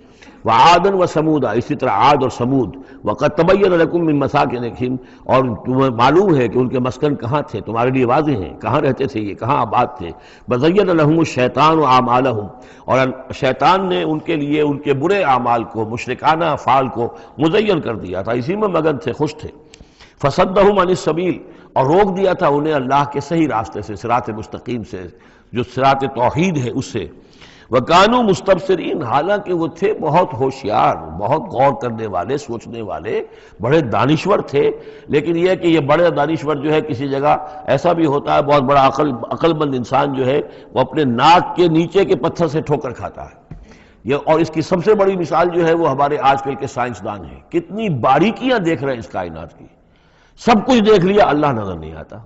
وعادا وثمودا، اسی طرح عاد اور سمود، وقد تبین لکم من مساکنہم، اور تمہیں معلوم ہے کہ ان کے مسکن کہاں تھے، تمہارے لیے واضح ہیں کہاں رہتے تھے یہ، کہاں آباد تھے۔ بزین لہم الشیطان اعمالہم، اور شیطان نے ان کے لیے ان کے برے اعمال کو، مشرکانہ افعال کو مزین کر دیا تھا، اسی میں مگن تھے، خوش تھے۔ فصدہم عن السبیل، اور روک دیا تھا انہیں اللہ کے صحیح راستے سے، صراط مستقیم سے، جو صراط توحید ہے اس سے۔ وَكَانُوا مُسْتَبْصِرِينَ، حالانکہ وہ تھے بہت ہوشیار، بہت غور کرنے والے، سوچنے والے، بڑے دانشور تھے، لیکن یہ کہ یہ بڑے دانشور جو ہے کسی جگہ ایسا بھی ہوتا ہے، بہت بڑا عقل مند انسان جو ہے وہ اپنے ناک کے نیچے کے پتھر سے ٹھوکر کھاتا ہے۔ یہ، اور اس کی سب سے بڑی مثال جو ہے وہ ہمارے آج کل کے سائنسدان ہیں، کتنی باریکیاں دیکھ رہے ہیں اس کائنات کی، سب کچھ دیکھ لیا، اللہ نظر نہیں آتا۔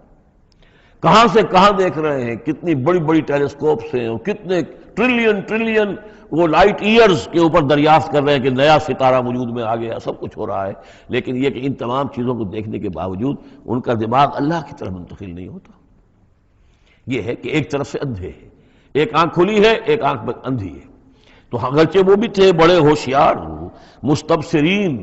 کہاں سے کہاں دیکھ رہے ہیں، کتنی بڑی بڑی ٹیلیسکوپس ہیں اور کتنے ٹریلین وہ لائٹ ایئرز کے اوپر دریافت کر رہے ہیں کہ نیا ستارہ وجود میں آ گیا، سب کچھ ہو رہا ہے، لیکن یہ کہ ان تمام چیزوں کو دیکھنے کے باوجود ان کا دماغ اللہ کی طرف منتقل نہیں ہوتا۔ یہ ہے کہ ایک طرف سے اندھے ہیں، ایک آنکھ کھلی ہے، ایک آنکھ اندھی ہے۔ تو اگرچہ وہ بھی تھے بڑے ہوشیار مستبصرین،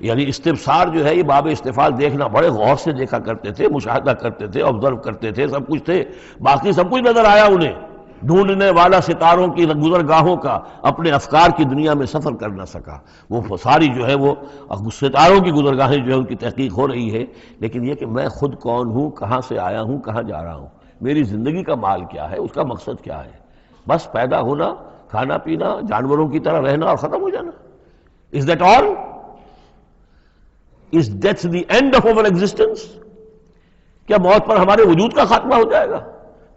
یعنی استبصار جو ہے یہ باب استفعال، دیکھنا بڑے غور سے دیکھا کرتے تھے، مشاہدہ کرتے تھے، آبزرو کرتے تھے، سب کچھ تھے، باقی سب کچھ نظر آیا انہیں، ڈھونڈنے والا ستاروں کی گزرگاہوں کا اپنے افکار کی دنیا میں سفر کر نہ سکا۔ وہ ساری جو ہے وہ ستاروں کی گزرگاہیں جو ہے ان کی تحقیق ہو رہی ہے، لیکن یہ کہ میں خود کون ہوں، کہاں سے آیا ہوں، کہاں جا رہا ہوں، میری زندگی کا مال کیا ہے، اس کا مقصد کیا ہے؟ بس پیدا ہونا، کھانا پینا، جانوروں کی طرح رہنا اور ختم ہو جانا۔ Is that all? Is death the end of our existence? کیا موت پر ہمارے وجود کا خاتمہ ہو جائے گا؟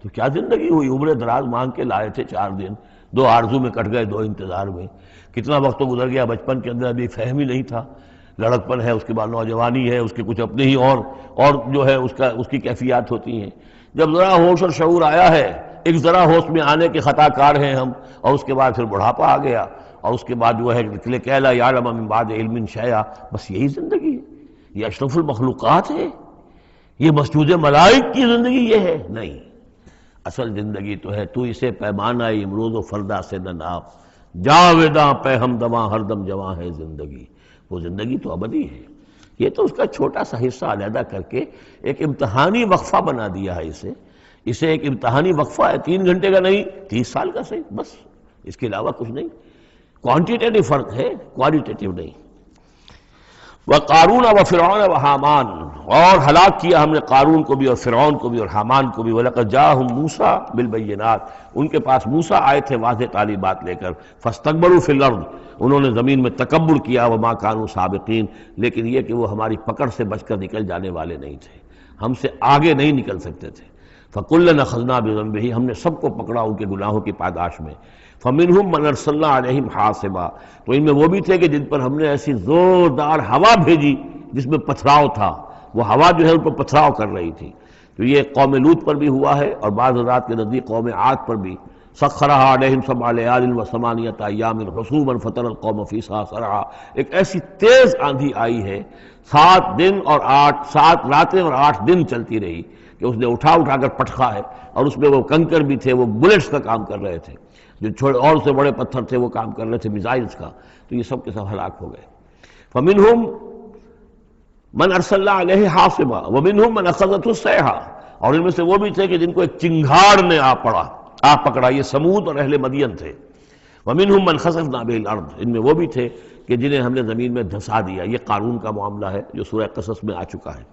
تو کیا زندگی ہوئی؟ عمر دراز مانگ کے لائے تھے 4 دن، 2 آرزو میں کٹ گئے، 2 انتظار میں، کتنا وقت تو گزر گیا، بچپن کے اندر ابھی فہم ہی نہیں تھا، لڑکپن ہے، اس کے بعد نوجوانی ہے، اس کے کچھ اپنے ہی اور جو ہے اس کی کیفیات ہوتی ہیں۔ جب ذرا ہوش اور شعور آیا ہے، ایک ذرا ہوش میں آنے کے خطا کار ہیں ہم، اور اس کے بعد پھر بڑھاپا آ گیا، اور اس کے بعد جو ہے لِكَيْ لَا يَعْلَمَ مِن بَعْدِ عِلْمٍ شَيْئًا، بس یہی زندگی ہے، یہ اشرف المخلوقات ہے، یہ مسجود ملائک کی زندگی یہ ہے؟ نہیں، اصل زندگی تو ہے تو اسے پیمانہ امروز و فردا سے نہ ناپ، جاویداں پہ ہم دواں ہر دم جواں ہے زندگی، وہ زندگی تو ابدی ہے۔ یہ تو اس کا چھوٹا سا حصہ علیحدہ کر کے ایک امتحانی وقفہ بنا دیا ہے، اسے ایک امتحانی وقفہ ہے، 3 گھنٹے کا نہیں، 30 سال کا صحیح، بس اس کے علاوہ کچھ نہیں۔ کوانٹیٹیو فرق ہے، کوالٹیٹیو نہیں۔ وَقَارُونَ وَفِرْعَوْنَ وَحَامَانَ، اور ہلاک کیا ہم نے قارون کو بھی اور فرعون کو بھی اور حامان کو بھی۔ وَلَقَدْ جَاءَهُم مُوسَىٰ بِالْبَيِّنَاتِ، ان کے پاس موسیٰ آئے تھے واضح تعلیمات لے کر۔ فَاسْتَكْبَرُوا فِي الْأَرْضِ، انہوں نے زمین میں تکبر کیا، وَمَا كَانُوا سَابِقِينَ، لیکن یہ کہ وہ ہماری پکڑ سے بچ کر نکل جانے والے نہیں تھے، ہم سے آگے نہیں نکل سکتے تھے۔ فَكُلًّا أَخَذْنَا بِذَنبِهِ، ہم نے سب کو پکڑا ان کے گناہوں کی پاداش میں۔ فَمِنْهُمْ مَنْ أَرْسَلْنَا عَلَيْهِمْ حَاصِبًا، تو ان میں وہ بھی تھے کہ جن پر ہم نے ایسی زوردار ہوا بھیجی جس میں پتھراؤ تھا، وہ ہوا جو ہے ان پر پتھراؤ کر رہی تھی۔ تو یہ قوم لوط پر بھی ہوا ہے، اور بعض حضرات کے نزدیک قوم عاد پر بھی۔ سخرها عليهم 7 ليال و8 أيام حسوما فترى القوم فيها صرعا، ایک ایسی تیز آندھی آئی ہے، 7 راتیں اور 8 دن چلتی رہی کہ اس نے اٹھا کر پٹخا ہے، اور اس میں وہ کنکر بھی تھے، وہ بلٹس کا کام کر رہے تھے، جو چھوٹے اور سے بڑے پتھر تھے وہ کام کر رہے تھے میزائلز کا، تو یہ سب کے سب ہلاک ہو گئے۔ فَمِنْهُمْ مَنْ أَرْسَلْنَا عَلَيْهِ حَاصِبًا وَمِنْهُمْ مَنْ أَخَذَتْهُ الصَّيْحَةُ، اور ان میں سے وہ بھی تھے کہ جن کو ایک چنگھاڑ نے آ پکڑا، یہ سمود اور اہل مدین تھے۔ وَمِنْهُمْ مَنْ خَسَفْنَا بِهِ الْأَرْضِ، ان میں وہ بھی تھے کہ جنہیں ہم نے زمین میں دھسا دیا، یہ قارون کا معاملہ ہے جو سورہ قصص میں آ چکا ہے۔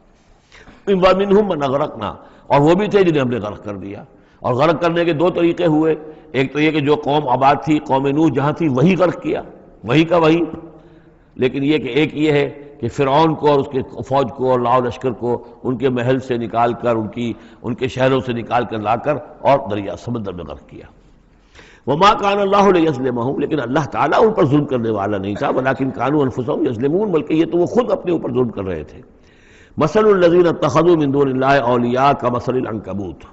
وَمِنْهُمْ مَنْ أَغْرَقْنَا، اور وہ بھی تھے جنہیں ہم نے غرق کر دیا۔ اور غرق کرنے کے 2 طریقے ہوئے، ایک تو یہ کہ جو قوم آباد تھی، قوم نوح جہاں تھی وہی غرق کیا، وہی کا وہی، لیکن یہ کہ ایک یہ ہے کہ فرعون کو اور اس کے فوج کو اور لاؤ لشکر کو ان کے محل سے نکال کر، ان کے شہروں سے نکال کر لا کر اور دریا سمندر میں غرق کیا۔ وما كان الله ليظلمهم، لیکن اللہ تعالیٰ ان پر ظلم کرنے والا نہیں تھا، ولكن كانوا انفسهم يظلمون، بلکہ یہ تو وہ خود اپنے اوپر ظلم کر رہے تھے۔ مثل الذين اتخذوا من دون الله اولیاء كمثل العنكبوت،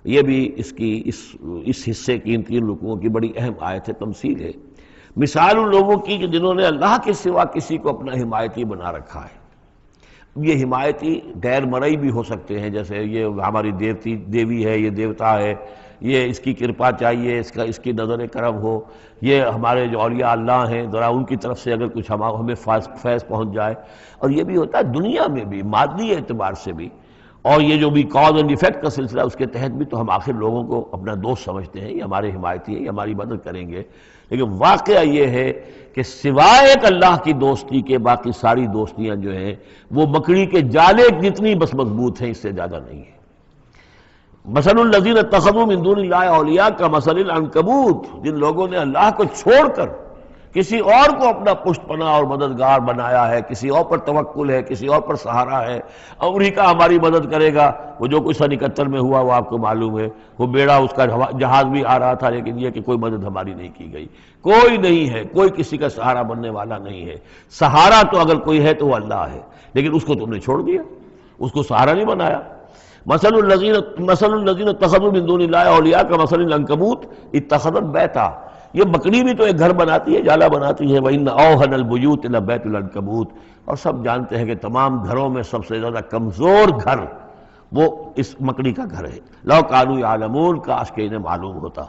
یہ بھی اس حصے کی ان 3 رکوعوں کی بڑی اہم آیت ہے، تمثیل ہے۔ مثال ان لوگوں کی کہ جنہوں نے اللہ کے سوا کسی کو اپنا حمایتی بنا رکھا ہے۔ یہ حمایتی غیر مرئی بھی ہو سکتے ہیں، جیسے یہ ہماری دیوی ہے، یہ دیوتا ہے، یہ اس کی کرپا چاہیے، اس کی نظر کرم ہو، یہ ہمارے جو اولیاء اللہ ہیں ذرا ان کی طرف سے اگر کچھ ہمیں فیض پہنچ جائے۔ اور یہ بھی ہوتا ہے دنیا میں بھی، مادی اعتبار سے بھی، اور یہ جو بھی کاز اینڈ ایفیکٹ کا سلسلہ اس کے تحت بھی، تو ہم آخر لوگوں کو اپنا دوست سمجھتے ہیں، یہ ہمارے حمایتی ہیں، یہ ہماری مدد کریں گے، لیکن واقعہ یہ ہے کہ سوائے ایک اللہ کی دوستی کے باقی ساری دوستیاں جو ہیں وہ مکڑی کے جالے جتنی بس مضبوط ہیں، اس سے زیادہ نہیں ہے۔ مثل الذین اتخذوا من دون اللہ اولیاء کمثل العنکبوت، جن لوگوں نے اللہ کو چھوڑ کر کسی اور کو اپنا پشت پناہ اور مددگار بنایا ہے، کسی اور پر توکل ہے، کسی اور پر سہارا ہے، امریکہ ہماری مدد کرے گا، وہ جو کچھ 71 میں ہوا وہ آپ کو معلوم ہے، وہ بیڑا اس کا جہاز بھی آ رہا تھا، لیکن یہ کہ کوئی مدد ہماری نہیں کی گئی، کوئی نہیں ہے، کوئی کسی کا سہارا بننے والا نہیں ہے۔ سہارا تو اگر کوئی ہے تو وہ اللہ ہے، لیکن اس کو تم نے چھوڑ دیا، اس کو سہارا نہیں بنایا۔ مثل الذین اتخذوا من دون اللہ اولیاء کمثل العنکبوت اتخذت بیتا، یہ بکری بھی تو ایک گھر بناتی ہے، جالا بناتی ہے، وَإِنَّ أَوْهَنَ الْبُيُوتِ لَبَيْتُ الْعَنكَبُوتِ، اور سب جانتے ہیں کہ تمام گھروں میں سب سے زیادہ کمزور گھر وہ اس مکڑی کا گھر ہے۔ لَوْ كَانُوا يَعْلَمُونَ، کاش کہ انہیں معلوم ہوتا۔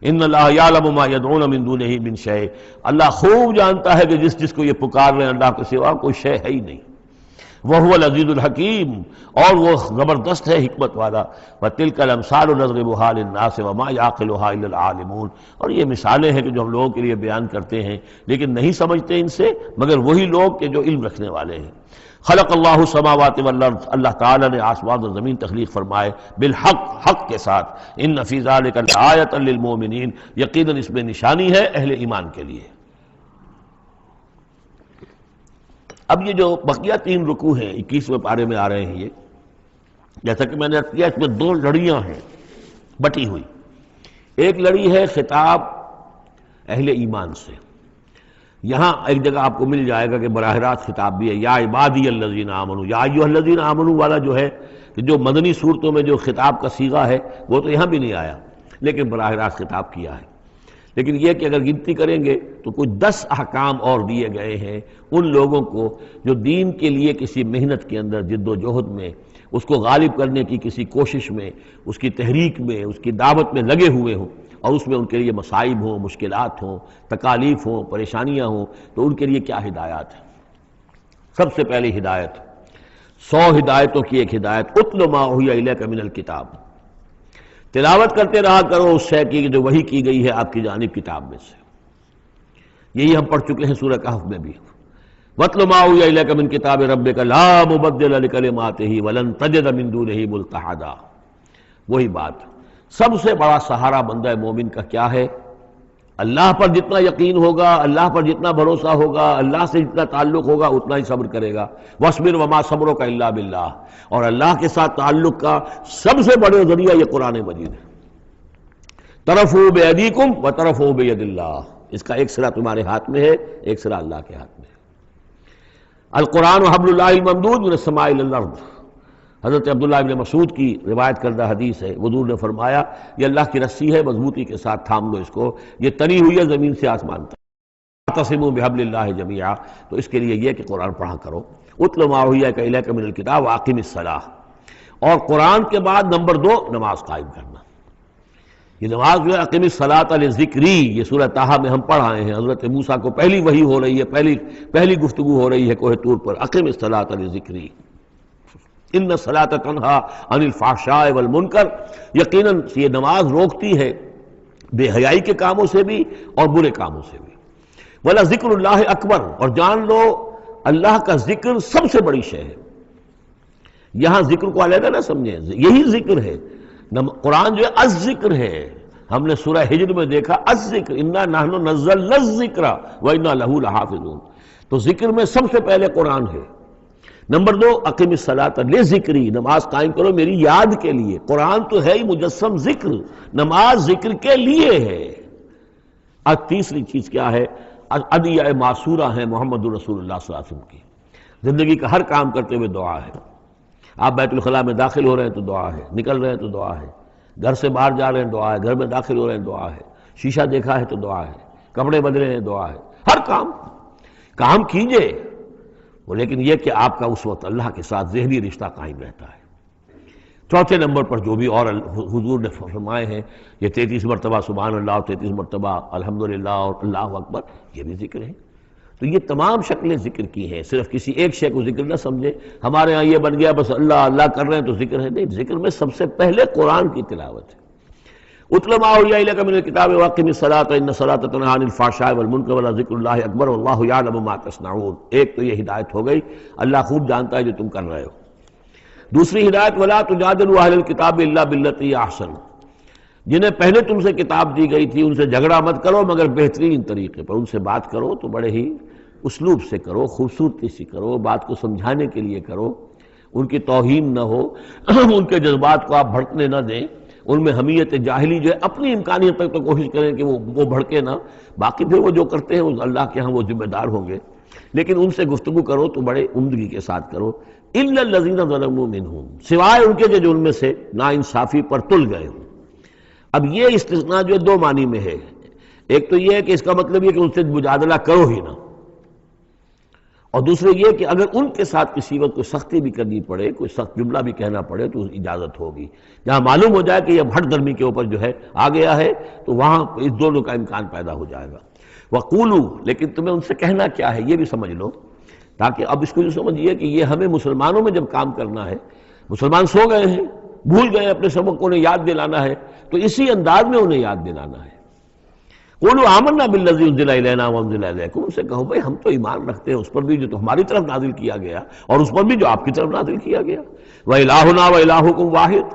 ان اللہ یعلم ما یدعون من دونہ من شیء، اللہ خوب جانتا ہے کہ جس کو یہ پکار رہے ہیں اللہ کے سوا کوئی شے ہے ہی نہیں۔ وَهُوَ الْعَزِيزُ الْحَكِيمُ، اور وہ زبردست ہے حکمت والا۔ وَتِلْكَ الْأَمْثَالُ نَضْرِبُهَا لِلنَّاسِ وَمَا يَعْقِلُهَا إِلَّا الْعَالِمُونَ، اور یہ مثالیں ہیں کہ جو ہم لوگوں کے لیے بیان کرتے ہیں لیکن نہیں سمجھتے ان سے مگر وہی لوگ کہ جو علم رکھنے والے ہیں۔ خلق اللہ السماوات والارض، اللہ تعالیٰ نے آسمان اور زمین تخلیق فرمائے بالحق، حق کے ساتھ۔ ان فی ذلک لآیۃ للمؤمنین، یقیناً اس میں نشانی ہے اہل ایمان کے لیے۔ اب یہ جو بقیہ 3 رکوع ہیں 21ویں پارے میں آ رہے ہیں، یہ جیسا کہ میں نے عرض کیا اس میں 2 لڑیاں ہیں بٹی ہوئی۔ ایک لڑی ہے خطاب اہل ایمان سے، یہاں ایک جگہ آپ کو مل جائے گا کہ براہ راست خطاب بھی ہے، یا عبادی الذین آمنوا، یا ایھا الذین آمنوا والا جو ہے کہ جو مدنی صورتوں میں جو خطاب کا صیغہ ہے وہ تو یہاں بھی نہیں آیا لیکن براہ راست خطاب کیا ہے۔ لیکن یہ کہ اگر گنتی کریں گے تو کچھ 10 احکام اور دیے گئے ہیں ان لوگوں کو جو دین کے لیے کسی محنت کے اندر جد و جہد میں، اس کو غالب کرنے کی کسی کوشش میں، اس کی تحریک میں، اس کی دعوت میں لگے ہوئے ہوں، اور اس میں ان کے لیے مصائب ہوں، مشکلات ہوں، تکالیف ہوں، پریشانیاں ہوں، تو ان کے لیے کیا ہدایات ہیں۔ سب سے پہلی ہدایت 100 ہدایتوں کی ایک ہدایت، اتل ما اوحی الیک من الکتاب، تلاوت کرتے رہا کرو اس شے کی جو وحی کی گئی ہے آپ کی جانب کتاب میں سے۔ یہی ہم پڑھ چکے ہیں سورہ کہف میں بھی، وَاتْلُ مَا أُوحِیَ إِلَيْكَ مِن کِتَابِ رَبِّكَ لَا مُبَدِّلَ لِکَلِمَاتِهِ وَلَن تَجِدَ مِن دُونِهِ مُلْتَحَدًا۔ وہی بات، سب سے بڑا سہارا بندہ مومن کا کیا ہے؟ اللہ پر جتنا یقین ہوگا، اللہ پر جتنا بھروسہ ہوگا، اللہ سے جتنا تعلق ہوگا اتنا ہی صبر کرے گا۔ وَاصْبِرْ وَمَا صَبْرُكَ إِلَّا بِاللَّهِ، اور اللہ کے ساتھ تعلق کا سب سے بڑے ذریعہ یہ قرآن مجید ہے۔ طرفوا بِأَيْدِيكُمْ وَطَرَفُوا بِيَدِ اللَّهِ، اس کا ایک سرا تمہارے ہاتھ میں ہے، ایک سرا اللہ کے ہاتھ میں ہے۔ القرآن حبل اللہ الممدود من السماء إلى الأرض، حضرت عبداللہ ابن مسعود کی روایت کردہ حدیث ہے، حضور نے فرمایا یہ اللہ کی رسی ہے، مضبوطی کے ساتھ تھام لو اس کو، یہ تنی ہوئی ہے زمین سے آسمان تک۔ واعتصموا بحبل اللہ جميعا، تو اس کے لیے یہ کہ قرآن پڑھا کرو۔ اتل ما اوحی الیک من الکتاب واقم الصلاۃ، اور قرآن کے بعد نمبر 2 نماز قائم کرنا۔ یہ نماز جو ہے اقم الصلاۃ لذکری، یہ سورہ طٰہٰ میں ہم پڑھ آئے ہیں، حضرت موسیٰ کو پہلی وحی ہو رہی ہے، پہلی گفتگو ہو رہی ہے کوہ طور پر، اقم الصلاۃ لذکری ان الصلاۃ تنہی عن الفحشاء والمنکر، یقیناً یہ نماز روکتی ہے بے حیائی کے کاموں سے بھی اور برے کاموں سے بھی۔ وَلَذِکْرُ اللَّهِ اکبر، اور جان لو اللہ کا ذکر سب سے بڑی شے ہے۔ یہاں ذکر کو علیحدہ نہ سمجھیں، یہی ذکر ہے، قرآن جو ہے الذکر ہے۔ ہم نے سورہ ہجر میں دیکھا الذکر، انا نحن نزلنا الذکر وانا لہ لحافظون، تو ذکر میں سب سے پہلے قرآن ہے۔ نمبر 2 اقم الصلاۃ لذکری، نماز قائم کرو میری یاد کے لیے۔ قرآن تو ہے ہی مجسم ذکر، نماز ذکر کے لیے ہے۔ اب تیسری چیز کیا ہے؟ ادعیہ معصورہ ہیں محمد رسول اللہ صلی اللہ علیہ وسلم کی، زندگی کا ہر کام کرتے ہوئے دعا ہے۔ آپ بیت الخلاء میں داخل ہو رہے ہیں تو دعا ہے، نکل رہے ہیں تو دعا ہے، گھر سے باہر جا رہے ہیں دعا ہے، گھر میں داخل ہو رہے ہیں دعا ہے، شیشہ دیکھا ہے تو دعا ہے، کپڑے بدلے ہیں دعا ہے، ہر کام کیجئے وہ، لیکن یہ کہ آپ کا اس وقت اللہ کے ساتھ ذہنی رشتہ قائم رہتا ہے۔ چوتھے نمبر پر جو بھی اور حضور نے فرمائے ہیں، یہ 33 مرتبہ سبحان اللہ، 33 مرتبہ الحمدللہ اور اللہ اکبر، یہ بھی ذکر ہے۔ تو یہ تمام شکلیں ذکر کی ہیں، صرف کسی ایک شے کو ذکر نہ سمجھے ہمارے ہاں یہ بن گیا بس اللہ اللہ کر رہے ہیں تو ذکر ہے، نہیں، ذکر میں سب سے پہلے قرآن کی تلاوت ہے۔ اتل ما اوحی الیک من الکتاب واقم الصلاۃ ان الصلاۃ تنہی عن الفحشاء والمنکر ولذکر اللہ اکبر واللہ یعلم ما تصنعون۔ ایک تو یہ ہدایت ہو گئی، اللہ خوب جانتا ہے جو تم کر رہے ہو۔ دوسری ہدایت ولا تجادلوا اہل الکتاب الا باللتی ہی احسن، جنہیں پہلے تم سے کتاب دی گئی تھی ان سے جھگڑا مت کرو مگر بہترین طریقے پر، ان سے بات کرو تو بڑے ہی اسلوب سے کرو، خوبصورتی سے کرو، بات کو سمجھانے کے لیے کرو، ان کی توہین نہ ہو، ان کے جذبات کو آپ بھڑکنے نہ دیں، ان میں حمیت جاہلی جو ہے اپنی امکانیت تک تو کوشش کریں کہ وہ بھڑکے نہ، باقی پھر وہ جو کرتے ہیں اللہ کے ہاں وہ ذمہ دار ہوں گے، لیکن ان سے گفتگو کرو تو بڑے عمدگی کے ساتھ کرو۔ الا الذین ظلموا منہم، سوائے ان کے جو ان میں سے ناانصافی پر تل گئے ہوں۔ اب یہ استثناء جو دو معنی میں ہے، ایک تو یہ ہے کہ اس کا مطلب یہ کہ ان سے مجادلہ کرو ہی نہ، اور دوسرے یہ کہ اگر ان کے ساتھ کسی وقت کوئی سختی بھی کرنی پڑے، کوئی سخت جملہ بھی کہنا پڑے تو اجازت ہوگی، جہاں معلوم ہو جائے کہ یہ ہٹ درمی کے اوپر جو ہے آ گیا ہے تو وہاں اس دونوں کا امکان پیدا ہو جائے گا۔ وَقُولُوا، لیکن تمہیں ان سے کہنا کیا ہے یہ بھی سمجھ لو، تاکہ اب اس کو یہ سمجھیے کہ یہ ہمیں مسلمانوں میں جب کام کرنا ہے، مسلمان سو گئے ہیں، بھول گئے اپنے سبق کو، انہیں یاد دلانا ہے تو اسی انداز میں انہیں یاد دلانا ہے۔ قولوا آمنا بالذی انزل الینا وانزل الیکم، ان سے کہو بھائی ہم تو ایمان رکھتے ہیں اس پر بھی جو تو ہماری طرف نازل کیا گیا اور اس پر بھی جو آپ کی طرف نازل کیا گیا۔ وَإِلٰہُنَا وَإِلٰہُکُمْ واحد،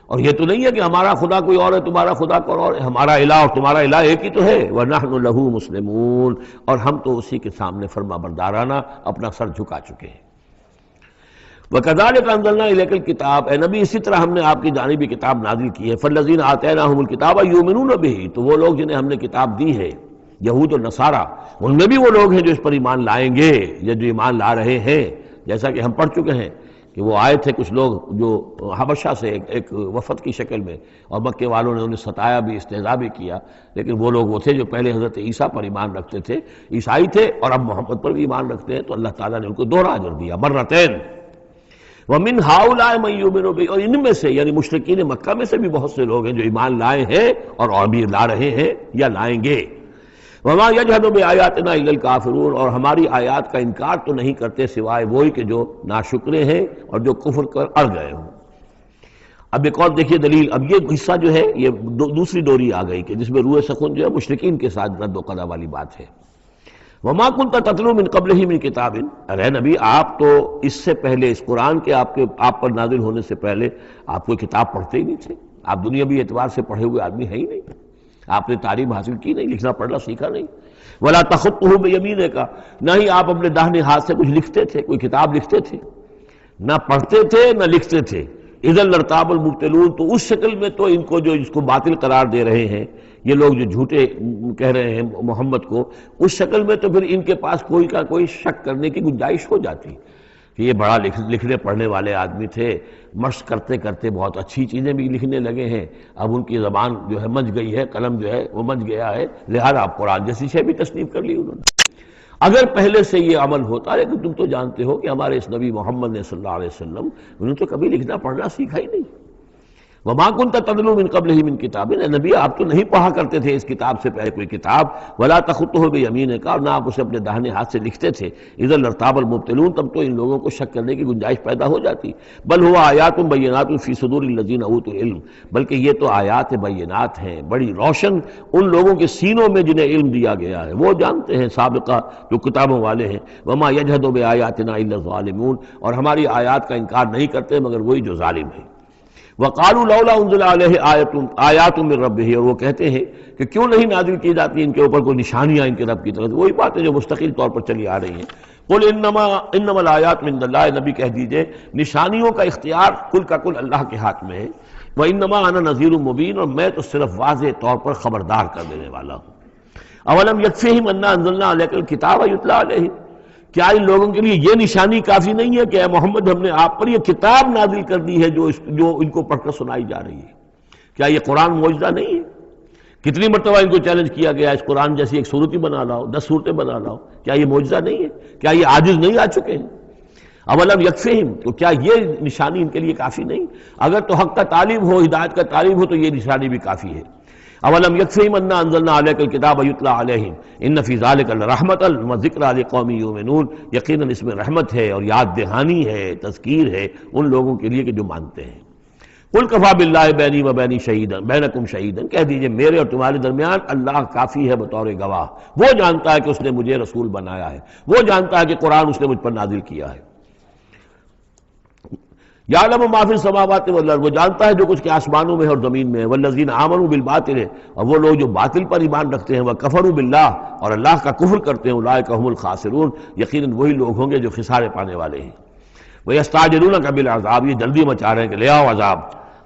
اور یہ تو نہیں ہے کہ ہمارا خدا کوئی اور ہے تمہارا خدا کوئی اور ہے، ہمارا الہ اور تمہارا الہ ایک ہی تو ہے۔ وَنَحْنُ لَهُ مُسْلِمُونَ، اور ہم تو اسی کے سامنے فرما بردارانہ اپنا سر جھکا چکے ہیں۔ وَكَذَلِكَ أَنزَلْنَا إِلَيْكَ الْكِتَابَ، اے نبی اسی طرح ہم نے آپ کی جانب کتاب نازل کی ہے۔ فَالَّذِينَ آتَيْنَاهُمُ الْكِتَابَ يُؤْمِنُونَ بِهِ، تو وہ لوگ جنہیں ہم نے کتاب دی ہے، یہود اور نصارہ، ان میں بھی وہ لوگ ہیں جو اس پر ایمان لائیں گے یا جو ایمان لا رہے ہیں، جیسا کہ ہم پڑھ چکے ہیں کہ وہ آئے تھے کچھ لوگ جو حبشہ سے ایک وفد کی شکل میں، اور مکے والوں نے انہیں ستایا بھی، استہزاء بھی کیا، لیکن وہ لوگ وہ تھے جو پہلے حضرت عیسیٰ پر ایمان رکھتے تھے، عیسائی تھے، اور اب محمد پر بھی ایمان رکھتے ہیں، تو اللہ تعالیٰ نے ان کو دوہرا اجر دیا، مرتین۔ وَمِنْ هَؤُلَاءِ مَن يُؤْمِنُ بِهِ، اور ان میں سے یعنی مشرکین مکہ میں سے بھی بہت سے لوگ ہیں جو ایمان لائے ہیں اور ابھی لا رہے ہیں یا لائیں گے۔ وَمَا يَجْحَدُ بِآيَاتِنَا إِلَّا الْكَافِرُونَ، اور ہماری آیات کا انکار تو نہیں کرتے سوائے وہی کہ جو ناشکرے ہیں اور جو کفر کر اڑ گئے ہوں۔ اب ایک اور دیکھیے دلیل، اب یہ حصہ جو ہے یہ دوسری ڈوری آ گئی کہ جس میں روح سخن جو ہے مشرکین کے ساتھ رد و قضا والی بات ہے۔ وَمَا كُنْتَ تَتْلُو مِن قَبْلِهِ مِن كِتَابٍ، ارے نبی آپ تو اس سے پہلے، اس قرآن کے آپ پر نازل ہونے سے پہلے آپ کوئی کتاب پڑھتے ہی نہیں تھے، آپ دنیاوی اعتبار سے پڑھے ہوئے آدمی ہیں ہی نہیں، آپ نے تعلیم حاصل کی نہیں، لکھنا پڑھنا سیکھا نہیں۔ وَلَا تَخُطُّهُ بِيَمِينِكَ، نہ ہی آپ اپنے داہنے ہاتھ سے کچھ لکھتے تھے، کوئی کتاب لکھتے تھے، نہ پڑھتے تھے نہ لکھتے تھے۔ اِذًا لَارْتَابَ الْمُبْطِلُونَ، تو اس شکل میں تو ان کو جو اس کو باطل قرار دے رہے ہیں یہ لوگ جو جھوٹے کہہ رہے ہیں محمد کو، اس شکل میں تو پھر ان کے پاس کوئی کا کوئی شک کرنے کی گنجائش ہو جاتی کہ یہ بڑا لکھنے پڑھنے والے آدمی تھے، مشق کرتے کرتے بہت اچھی چیزیں بھی لکھنے لگے ہیں، اب ان کی زبان جو ہے منج گئی ہے، قلم جو ہے وہ منج گیا ہے، لہذا اب قرآن جیسی شے بھی تصنیف کر لی انہوں نے۔ اگر پہلے سے یہ عمل ہوتا، لیکن تم تو جانتے ہو کہ ہمارے اس نبی محمد نے صلی اللہ علیہ وسلم انہوں نے تو کبھی لکھنا پڑھنا سیکھا ہی نہیں۔ وَمَا كُنْتَ تَتْلُو مِن قَبْلِهِ مِن كِتَابٍ، اے نبی آپ تو نہیں پڑھا کرتے تھے اس کتاب سے پہلے کوئی کتاب۔ وَلَا تَخُطُّهُ بِيَمِينِكَ، اور نہ آپ اسے اپنے داہنے ہاتھ سے لکھتے تھے۔ اِذًا لَارْتَابَ الْمُبْطِلُونَ، تب تو ان لوگوں کو شک کرنے کی گنجائش پیدا ہو جاتی۔ بل هُوَ آیاتٌ بَيِّنَاتٌ فِي صُدُورِ الَّذِينَ أُوتُوا الْعِلْمَ، بلکہ یہ تو آیات بینات ہیں، بڑی روشن ان لوگوں کے سینوں میں جنہیں علم دیا گیا ہے، وہ جانتے ہیں سابقہ جو کتابوں والے ہیں۔ وَمَا يَجْحَدُ بِآيَاتِنَا إِلَّا الظَّالِمُونَ، اور ہماری آیات کا انکار نہیں کرتے مگر وہی جو ظالم ہیں۔ وَقَالُوا لَوْلَا أُنزِلَ عَلَيْهِ آیَاتٌ مِّن رَّبِّهِ، اور وہ کہتے ہیں کہ کیوں نہیں نازل کی جاتی ان کے اوپر کوئی نشانیاں ان کے رب کی طرف سے، وہی باتیں جو مستقل طور پر چلی آ رہی ہیں۔ قُلْ إِنَّمَا الْآيَاتُ مِنْ اللَّهِ، نبی کہہ دیجئے نشانیوں کا اختیار کل کا کل اللہ کے ہاتھ میں ہے۔ وَإِنَّمَا أَنَا نَذِيرٌ مُّبِينٌ، اور میں تو صرف واضح طور پر خبردار کر دینے والا ہوں۔ أَوَلَمْ يَكْفِهِمْ أَنَّا أَنزَلْنَا عَلَيْكَ الْكِتَابَ يُتْلَىٰ عَلَيْهِمْ، کیا ان لوگوں کے لیے یہ نشانی کافی نہیں ہے کہ اے محمد ہم نے آپ پر یہ کتاب نازل کر دی ہے جو ان کو پڑھ کر سنائی جا رہی ہے؟ کیا یہ قرآن معجزہ نہیں ہے؟ کتنی مرتبہ ان کو چیلنج کیا گیا اس قرآن جیسی ایک صورت ہی بنا لاؤ، 10 صورتیں بنا لاؤ، کیا یہ معجزہ نہیں ہے؟ کیا یہ عاجز نہیں آ چکے ہیں؟ اولم یکفہم، تو کیا یہ نشانی ان کے لیے کافی نہیں؟ اگر تو حق کا طالب ہو، ہدایت کا طالب ہو تو یہ نشانی بھی کافی ہے۔ اولم یکفہم انا انزلنا علیک الکتاب یتلی علیہم ان فی ذلک لرحمۃ وذکری لقوم یؤمنون، یقیناً اس میں رحمت ہے اور یاد دہانی ہے، تذکیر ہے ان لوگوں کے لیے کہ جو مانتے ہیں۔ قل کفی باللہ بینی و بین شہیدا بینکم شہیدا، کہہ دیجئے میرے اور تمہارے درمیان اللہ کافی ہے بطور گواہ، وہ جانتا ہے کہ اس نے مجھے رسول بنایا ہے، وہ جانتا ہے کہ قرآن اس نے مجھ پر نازل کیا ہے۔ یعلم ما فی السماوات والارض، وہ جانتا ہے جو کچھ کہ آسمانوں میں ہے اور زمین میں ہے۔ والذین آمنوا بالباطل، اور وہ لوگ جو باطل پر ایمان رکھتے ہیں، وکفروا باللہ، اور اللہ کا کفر کرتے ہیں، اولئک هم الخاسرون، یقیناً وہی لوگ ہوں گے جو خسارے پانے والے ہیں۔ ویستعجلونک بالعذاب، یہ جلدی مچا رہے ہیں کہ لے آؤ عذاب۔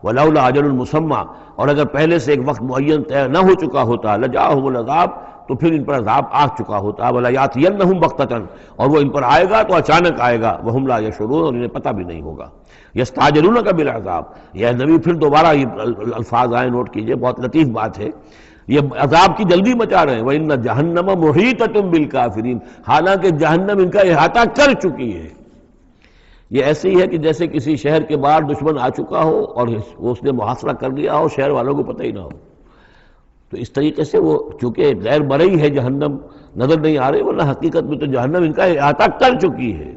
ولولا اجل مسمى، اور اگر پہلے سے ایک وقت معین طے نہ ہو چکا ہوتا، لجاءہم العذاب، تو پھر ان پر عذاب آ چکا ہوتا، ولیاتینہم بغتۃ، اور وہ ان پر آئے گا تو اچانک آئے گا، وہم لا یشعرون، اور انہیں پتہ بھی نہیں ہوگا۔ یستعجلونک بالعذاب، یہ نبی پھر دوبارہ یہ الفاظ آئے، نوٹ کیجئے، بہت لطیف بات ہے، یہ عذاب کی جلدی مچا رہے ہیں۔ وَإِنَّ جَهَنَّمَ مُحِيطَةٌ بِالْكَافِرِينَ، حالانکہ جہنم ان کا احاطہ کر چکی ہے۔ یہ ایسے ہی ہے کہ جیسے کسی شہر کے باہر دشمن آ چکا ہو اور اس نے محاصرہ کر لیا ہو، شہر والوں کو پتہ ہی نہ ہو۔ تو اس طریقے سے وہ چونکہ غیر مرئی ہے جہنم، نظر نہیں آ رہی، ورنہ حقیقت میں تو جہنم ان کا احاطہ کر چکی ہے۔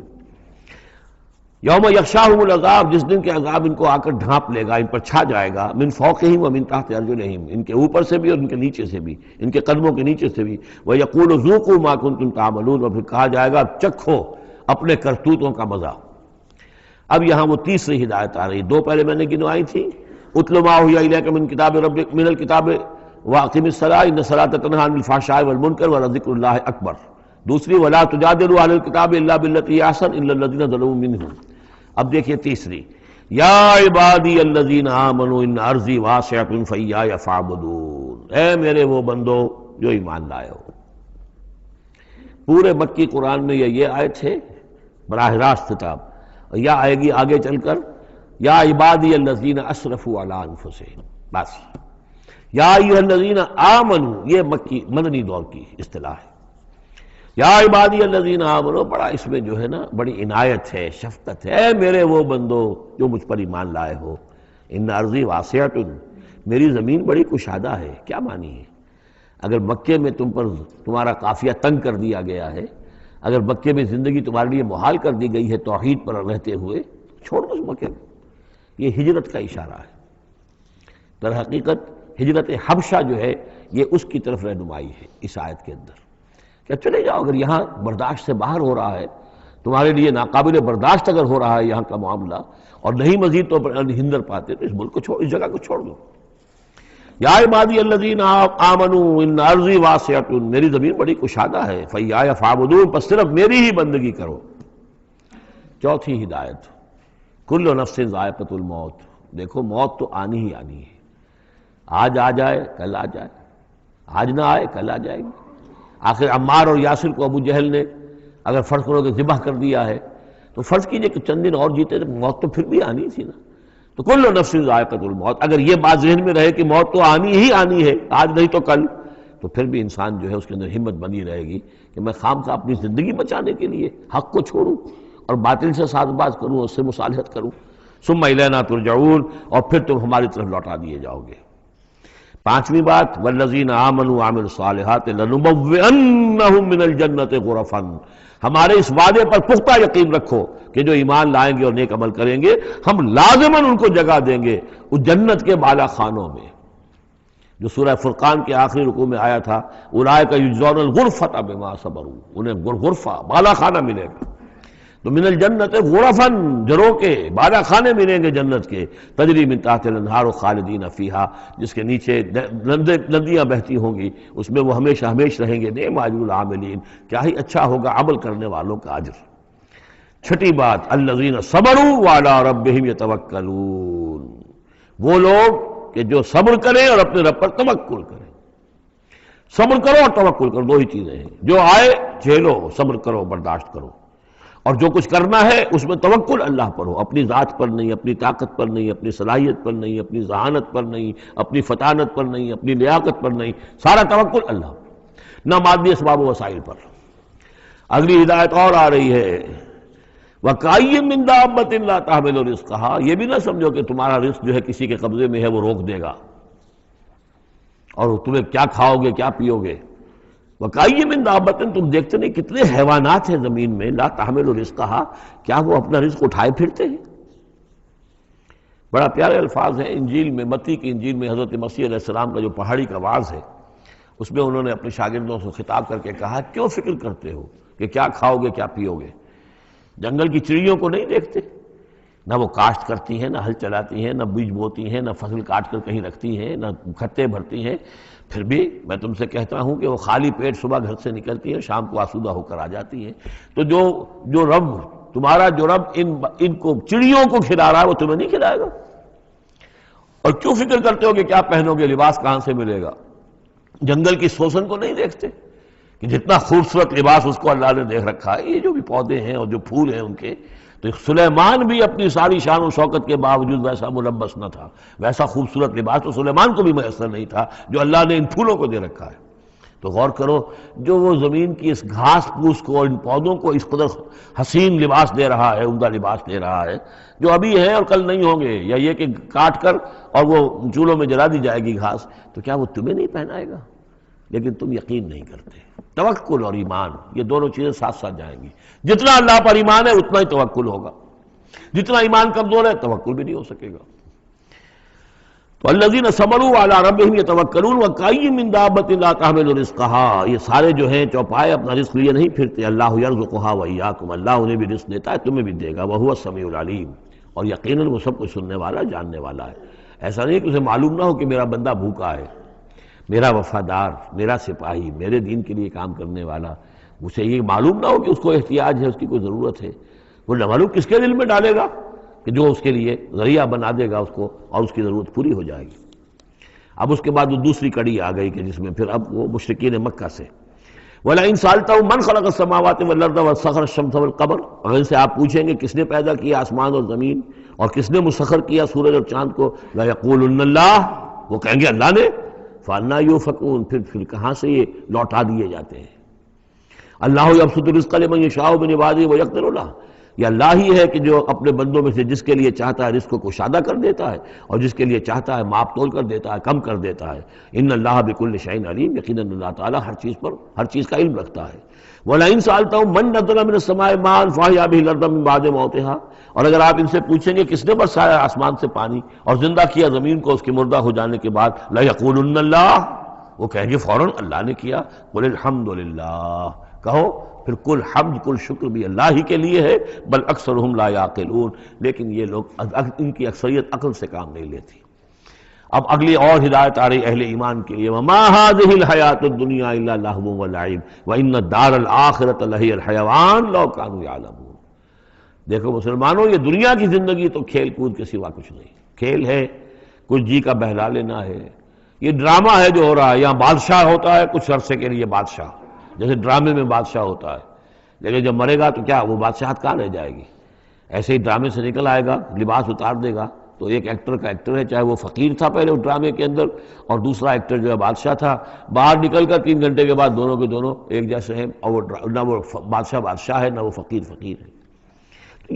یوم یغشاہم العذاب، جس دن کے عذاب ان کو آ کر ڈھانپ لے گا، ان پر چھا جائے گا، من فوقہم ومن تحت ارجلہم، ان کے اوپر سے بھی اور ان کے نیچے سے بھی، ان کے قدموں کے نیچے سے بھی۔ وَيَقُولُ ذُوقُوا مَا كُنتُمْ تَعْمَلُونَ، اور پھر کہا جائے گا چکھو اپنے کرتوتوں کا مزہ۔ اب یہاں وہ تیسری ہدایت آ رہی، دو پہلے میں نے گنوائی تھی، اتل ما اوحی الیک من کتاب ربک من الکتاب واقم الصلاۃ ان الصلاۃ تنہی عن الفحشاء والمنکر ولذکر اللہ اکبر، دوسری ولا تجادلوا اہل الکتاب الا بالتی ہی احسن الا الذین ظلموا منہم۔ اب دیکھیے تیسری، یا عبادی الذین آمنوا ان ارضی واسعۃ فایایا فاعبدون، اے میرے وہ بندو جو ایمان لائے ہو۔ پورے مکی قرآن میں یہ آیت ہے براہ راست خطاب، یا آئے گی آگے چل کر یا عبادی الذین اسرفوا علی انفسہم، بس یا ایھا الذین آمنوا، یہ مکی مدنی دور کی اصطلاح ہے۔ یا عبادی الذین آمنوا، بڑا اس میں جو ہے نا بڑی عنایت ہے، شفقت ہے، اے میرے وہ بندو جو مجھ پر ایمان لائے ہو، ان ارضی واسعۃ، میری زمین بڑی کشادہ ہے۔ کیا معنی ہے؟ اگر مکے میں تم پر تمہارا قافیہ تنگ کر دیا گیا ہے، اگر مکے میں زندگی تمہارے لیے محال کر دی گئی ہے توحید پر رہتے ہوئے، چھوڑ دو اس مکے کو۔ یہ ہجرت کا اشارہ ہے، در حقیقت ہجرت حبشہ جو ہے یہ اس کی طرف رہنمائی ہے اس آیت کے اندر، کہ چلے جاؤ، اگر یہاں برداشت سے باہر ہو رہا ہے، تمہارے لیے ناقابل برداشت اگر ہو رہا ہے یہاں کا معاملہ، اور نہیں مزید تو ہندر پاتے، تو اس ملک کو چھوڑ، اس جگہ کو چھوڑ دو۔ یا عبادی الذین آمنوا ان ارضی واسعۃ، میری زمین بڑی کشادہ ہے، فایایا فاعبدون، پس صرف میری ہی بندگی کرو۔ چوتھی ہدایت، کل نفس ذائقۃ الموت، دیکھو موت تو آنی ہی آنی ہے، آج آ جائے کل آ جائے، آج نہ آئے کل آ جائے گی۔ آخر عمار اور یاسر کو ابو جہل نے اگر فرض کرو کہ ذبح کر دیا ہے، تو فرض کیجئے کہ چند دن اور جیتے تو موت تو پھر بھی آنی تھی نا۔ تو کل نفس ذائقۃ الموت، اگر یہ بات ذہن میں رہے کہ موت تو آنی ہی آنی ہے، آج نہیں تو کل، تو پھر بھی انسان جو ہے اس کے اندر ہمت بنی رہے گی کہ میں خام خواہ اپنی زندگی بچانے کے لیے حق کو چھوڑوں اور باطل سے ساز باز کروں، اس سے مصالحت کروں۔ ثم الینا ترجعون، اور پھر تم ہماری طرف لوٹا دیے جاؤ گے۔ پانچویں بات، والذین آمنوا وعملوا الصالحات لنبوئنہم من الجنۃ غرفا، ہمارے اس وعدے پر پختہ یقین رکھو کہ جو ایمان لائیں گے اور نیک عمل کریں گے، ہم لازماً ان کو جگہ دیں گے اس جنت کے بالا خانوں میں، جو سورہ فرقان کے آخری رکوع میں آیا تھا، اولئک یجزون الغرفۃ بما صبروا، انہیں غرفہ بالا خانہ ملے گا۔ تو من الجنت غرفاً، جروں کے بالا خانے ملیں گے جنت کے، تجری من تحت الانہار خالدین فیہا، جس کے نیچے ندیاں بہتی ہوں گی، اس میں وہ ہمیشہ ہمیش رہیں گے۔ نعم اجر العاملین، کیا ہی اچھا ہوگا عمل کرنے والوں کا اجر۔ چھٹی بات، الذین صبروا وعلی ربہم یتوکلون، وہ لوگ کہ جو صبر کریں اور اپنے رب پر توکل کریں۔ صبر کرو اور توکل کرو، دو ہی چیزیں ہیں، جو آئے جھیلو، صبر کرو، برداشت کرو، اور جو کچھ کرنا ہے اس میں توکل اللہ پر ہو، اپنی ذات پر نہیں، اپنی طاقت پر نہیں، اپنی صلاحیت پر نہیں، اپنی ذہانت پر نہیں، اپنی فطانت پر نہیں، اپنی لیاقت پر نہیں، سارا توکل اللہ، نہ مادی اسباب و وسائل پر۔ اگلی ہدایت اور آ رہی ہے، وَكَأَيٍّ مِّن دَابَّةٍ لَا تَحْمِلُ رِزْقَهَا، یہ بھی نہ سمجھو کہ تمہارا رزق جو ہے کسی کے قبضے میں ہے وہ روک دے گا، اور تمہیں کیا کھاؤ گے کیا پیو گے۔ وَكَأَيٍّ مِّن دَابَّةٍ، تم دیکھتے نہیں کتنے حیوانات ہیں زمین میں، لا تحمل رزقها، کیا وہ اپنا رزق اٹھائے پھرتے ہیں؟ بڑا پیارے الفاظ ہیں انجیل میں، متی کی انجیل میں حضرت مسیح علیہ السلام کا جو پہاڑی کا واعظ ہے، اس میں انہوں نے اپنے شاگردوں سے خطاب کر کے کہا، کیوں فکر کرتے ہو کہ کیا کھاؤ گے کیا پیو گے؟ جنگل کی چڑیوں کو نہیں دیکھتے؟ نہ وہ کاشت کرتی ہیں، نہ ہل چلاتی ہیں، نہ بیج بوتی ہیں، نہ فصل کاٹ کر کہیں رکھتی ہیں، نہ کھتے بھرتی ہیں، پھر بھی میں تم سے کہتا ہوں کہ وہ خالی پیٹ صبح گھر سے نکلتی ہیں، شام کو آسودہ ہو کر آ جاتی ہیں۔ تو جو رب تمہارا، جو رب ان کو چڑیوں کو کھلا رہا ہے، وہ تمہیں نہیں کھلائے گا؟ اور کیوں فکر کرتے ہو کہ کیا پہنو گے، لباس کہاں سے ملے گا؟ جنگل کی سوسن کو نہیں دیکھتے کہ جتنا خوبصورت لباس اس کو اللہ نے دیکھ رکھا ہے؟ یہ جو بھی پودے ہیں اور جو پھول ہیں ان کے، تو سلیمان بھی اپنی ساری شان و شوکت کے باوجود ویسا ملبس نہ تھا، ویسا خوبصورت لباس تو سلیمان کو بھی میسر نہیں تھا جو اللہ نے ان پھولوں کو دے رکھا ہے۔ تو غور کرو، جو وہ زمین کی اس گھاس پھوس کو اور ان پودوں کو اس قدر حسین لباس دے رہا ہے، عمدہ لباس دے رہا ہے، جو ابھی ہیں اور کل نہیں ہوں گے، یا یہ کہ کاٹ کر اور وہ چولہوں میں جلا دی جائے گی گھاس، تو کیا وہ تمہیں نہیں پہنائے گا؟ لیکن تم یقین نہیں کرتے۔ توکل اور ایمان، یہ دونوں چیزیں ساتھ ساتھ جائیں گی۔ جتنا اللہ پر ایمان ہے اتنا ہی توکل ہوگا، جتنا ایمان کمزور ہے توکل بھی نہیں ہو سکے گا۔ تو الذین صبروا علی ربہم یتوکلون وکأی من دابۃ لا تحمل رزقها، یہ سارے جو ہیں چوپائے اپنا رزق لیے نہیں پھرتے، اللہ یرزقها وإیاکم، اللہ انہیں بھی رزق دیتا ہے، تمہیں بھی دے گا، وہو السمیع العلیم، اور یقیناً وہ سب کچھ سننے والا جاننے والا ہے۔ ایسا نہیں کہ اسے معلوم نہ ہو کہ میرا بندہ بھوکا ہے، میرا وفادار، میرا سپاہی، میرے دین کے لیے کام کرنے والا، اسے یہ معلوم نہ ہو کہ اس کو احتیاج ہے، اس کی کوئی ضرورت ہے۔ وہ نہ معلوم کس کے دل میں ڈالے گا کہ جو اس کے لیے ذریعہ بنا دے گا اس کو، اور اس کی ضرورت پوری ہو جائے گی۔ اب اس کے بعد وہ دوسری کڑی آ گئی کہ جس میں پھر اب وہ مشرکین مکہ سے وَلَئِن سَأَلْتَهُم مَّن خَلَقَ السَّمَاوَاتِ وَالْأَرْضَ وَسَخَّرَ الشَّمْسَ وَالْقَمَرَ، اگر ان سے آپ پوچھیں گے کس نے پیدا کیا آسمان اور زمین اور کس نے مسخر کیا سورج اور چاند کو، لَيَقُولُنَّ اللَّهُ، وہ کہیں گے اللہ نے، فَأَنَّىٰ يُؤْفَكُونَ، پھر کہاں سے یہ لوٹا دیے جاتے ہیں۔ اللہ یبسط الرزق لمن یشاء من عبادہ ویقدر لہ، یہ اللہ ہی ہے کہ جو اپنے بندوں میں سے جس کے لیے چاہتا ہے رزق کو کشادہ کر دیتا ہے، اور جس کے لیے چاہتا ہے ماپ تول کر دیتا ہے، کم کر دیتا ہے۔ ان اللہ بکل شیء علیم، یقیناً اللہ تعالیٰ ہر چیز پر ہر چیز کا علم رکھتا ہے۔ وَلَئِن سَأَلْتَهُم مَّن نَّزَّلَ مِنَ السَّمَاءِ مَاءً فَأَحْيَا بِهِ الْأَرْضَ مِن بَعْدِ مَوْتِهَا، اور اگر آپ ان سے پوچھیں گے کس نے برسایا آسمان سے پانی اور زندہ کیا زمین کو اس کے مردہ ہو جانے کے بعد، لَيَقُولُنَّ اللَّهُ، وہ کہیں گے فوراً اللہ نے کیا۔ قُلِ الْحَمْدُ لِلَّهِ، کہو پھر کل حمد کل شکر بھی اللہ ہی کے لیے ہے، بل اکثرہم لا یعقلون، لیکن یہ لوگ ان کی اکثریت عقل سے کام نہیں لیتی۔ اب اگلی اور ہدایت آ رہی اہل ایمان کے لیے، وما هذه الحیاۃ الدنیا الا لہو ولعب وان الدار الآخرۃ لہی الحیوان لو کانوا یعلمون۔ دیکھو مسلمانوں، یہ دنیا کی زندگی تو کھیل کود کے سوا کچھ نہیں، کھیل ہے، کچھ جی کا بہلا لینا ہے، یہ ڈرامہ ہے جو ہو رہا ہے۔ یہاں بادشاہ ہوتا ہے کچھ عرصے کے لیے بادشاہ، جیسے ڈرامے میں بادشاہ ہوتا ہے، لیکن جب مرے گا تو کیا وہ بادشاہت کہاں رہ جائے گی؟ ایسے ہی ڈرامے سے نکل آئے گا، لباس اتار دے گا، تو ایک ایکٹر کا ایکٹر ہے، چاہے وہ فقیر تھا پہلے اس ڈرامے کے اندر، اور دوسرا ایکٹر جو ہے بادشاہ تھا، باہر نکل کر 3 گھنٹے کے بعد دونوں کے دونوں ایک جیسے ہیں، اور وہ نہ وہ بادشاہ بادشاہ ہے نہ وہ فقیر فقیر ہے۔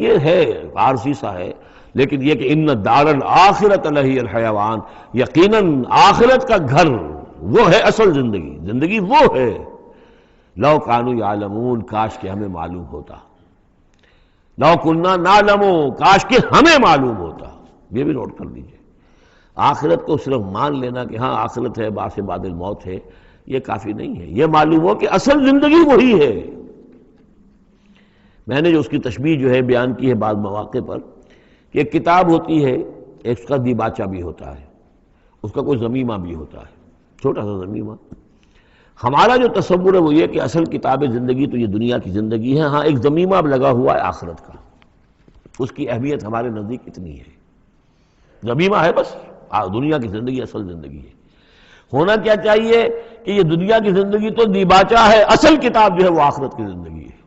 یہ ہے عارضی سا ہے، لیکن یہ کہ ان الدار الآخرۃ لہی الحیوان، یقیناً آخرت کا گھر وہ ہے اصل زندگی، زندگی وہ ہے۔ لو کانوا یعلمون، کاش کہ ہمیں معلوم ہوتا، لو کننا نعلم، کاش کہ ہمیں معلوم ہوتا۔ یہ بھی نوٹ کر لیجئے، آخرت کو صرف مان لینا کہ ہاں آخرت ہے، بعث بعد الموت ہے، یہ کافی نہیں ہے، یہ معلوم ہو کہ اصل زندگی وہی ہے۔ میں نے جو اس کی تشبیہ جو ہے بیان کی ہے بعض مواقع پر، کہ ایک کتاب ہوتی ہے، اس کا دیباچہ بھی ہوتا ہے، اس کا کوئی ضمیمہ بھی ہوتا ہے، چھوٹا سا ضمیمہ۔ ہمارا جو تصور ہے وہ یہ کہ اصل کتاب زندگی تو یہ دنیا کی زندگی ہے، ہاں ایک ضمیمہ اب لگا ہوا ہے آخرت کا، اس کی اہمیت ہمارے نزدیک اتنی ہے، ضمیمہ ہے بس، دنیا کی زندگی اصل زندگی ہے۔ ہونا کیا چاہیے کہ یہ دنیا کی زندگی تو دیباچہ ہے، اصل کتاب جو ہے وہ آخرت کی زندگی ہے۔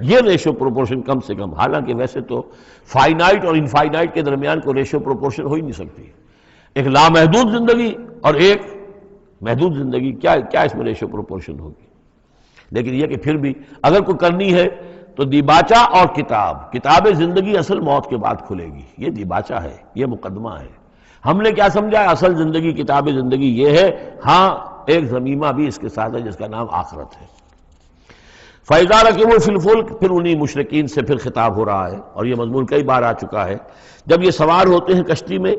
یہ ریشو پروپورشن کم سے کم، حالانکہ ویسے تو فائنائٹ اور انفائنائٹ کے درمیان کوئی ریشو پروپورشن ہو ہی نہیں سکتی، ایک لامحدود زندگی اور ایک محدود زندگی، کیا اس میں ریشو پروپورشن ہوگی؟ لیکن یہ کہ پھر بھی اگر کوئی کرنی ہے تو دیباچہ اور کتاب زندگی اصل موت کے بعد کھلے گی، یہ دیباچہ ہے، یہ مقدمہ ہے۔ ہم نے کیا سمجھا ہے اصل زندگی، کتاب زندگی یہ ہے، ہاں ایک ضمیمہ بھی اس کے ساتھ ہے جس کا نام آخرت ہے۔ فَإِذَا رَكِبُوا فِي الْفُلْكِ، پھر انہی مشرکین سے پھر خطاب ہو رہا ہے، اور یہ مضمون کئی بار آ چکا ہے۔ جب یہ سوار ہوتے ہیں کشتی میں،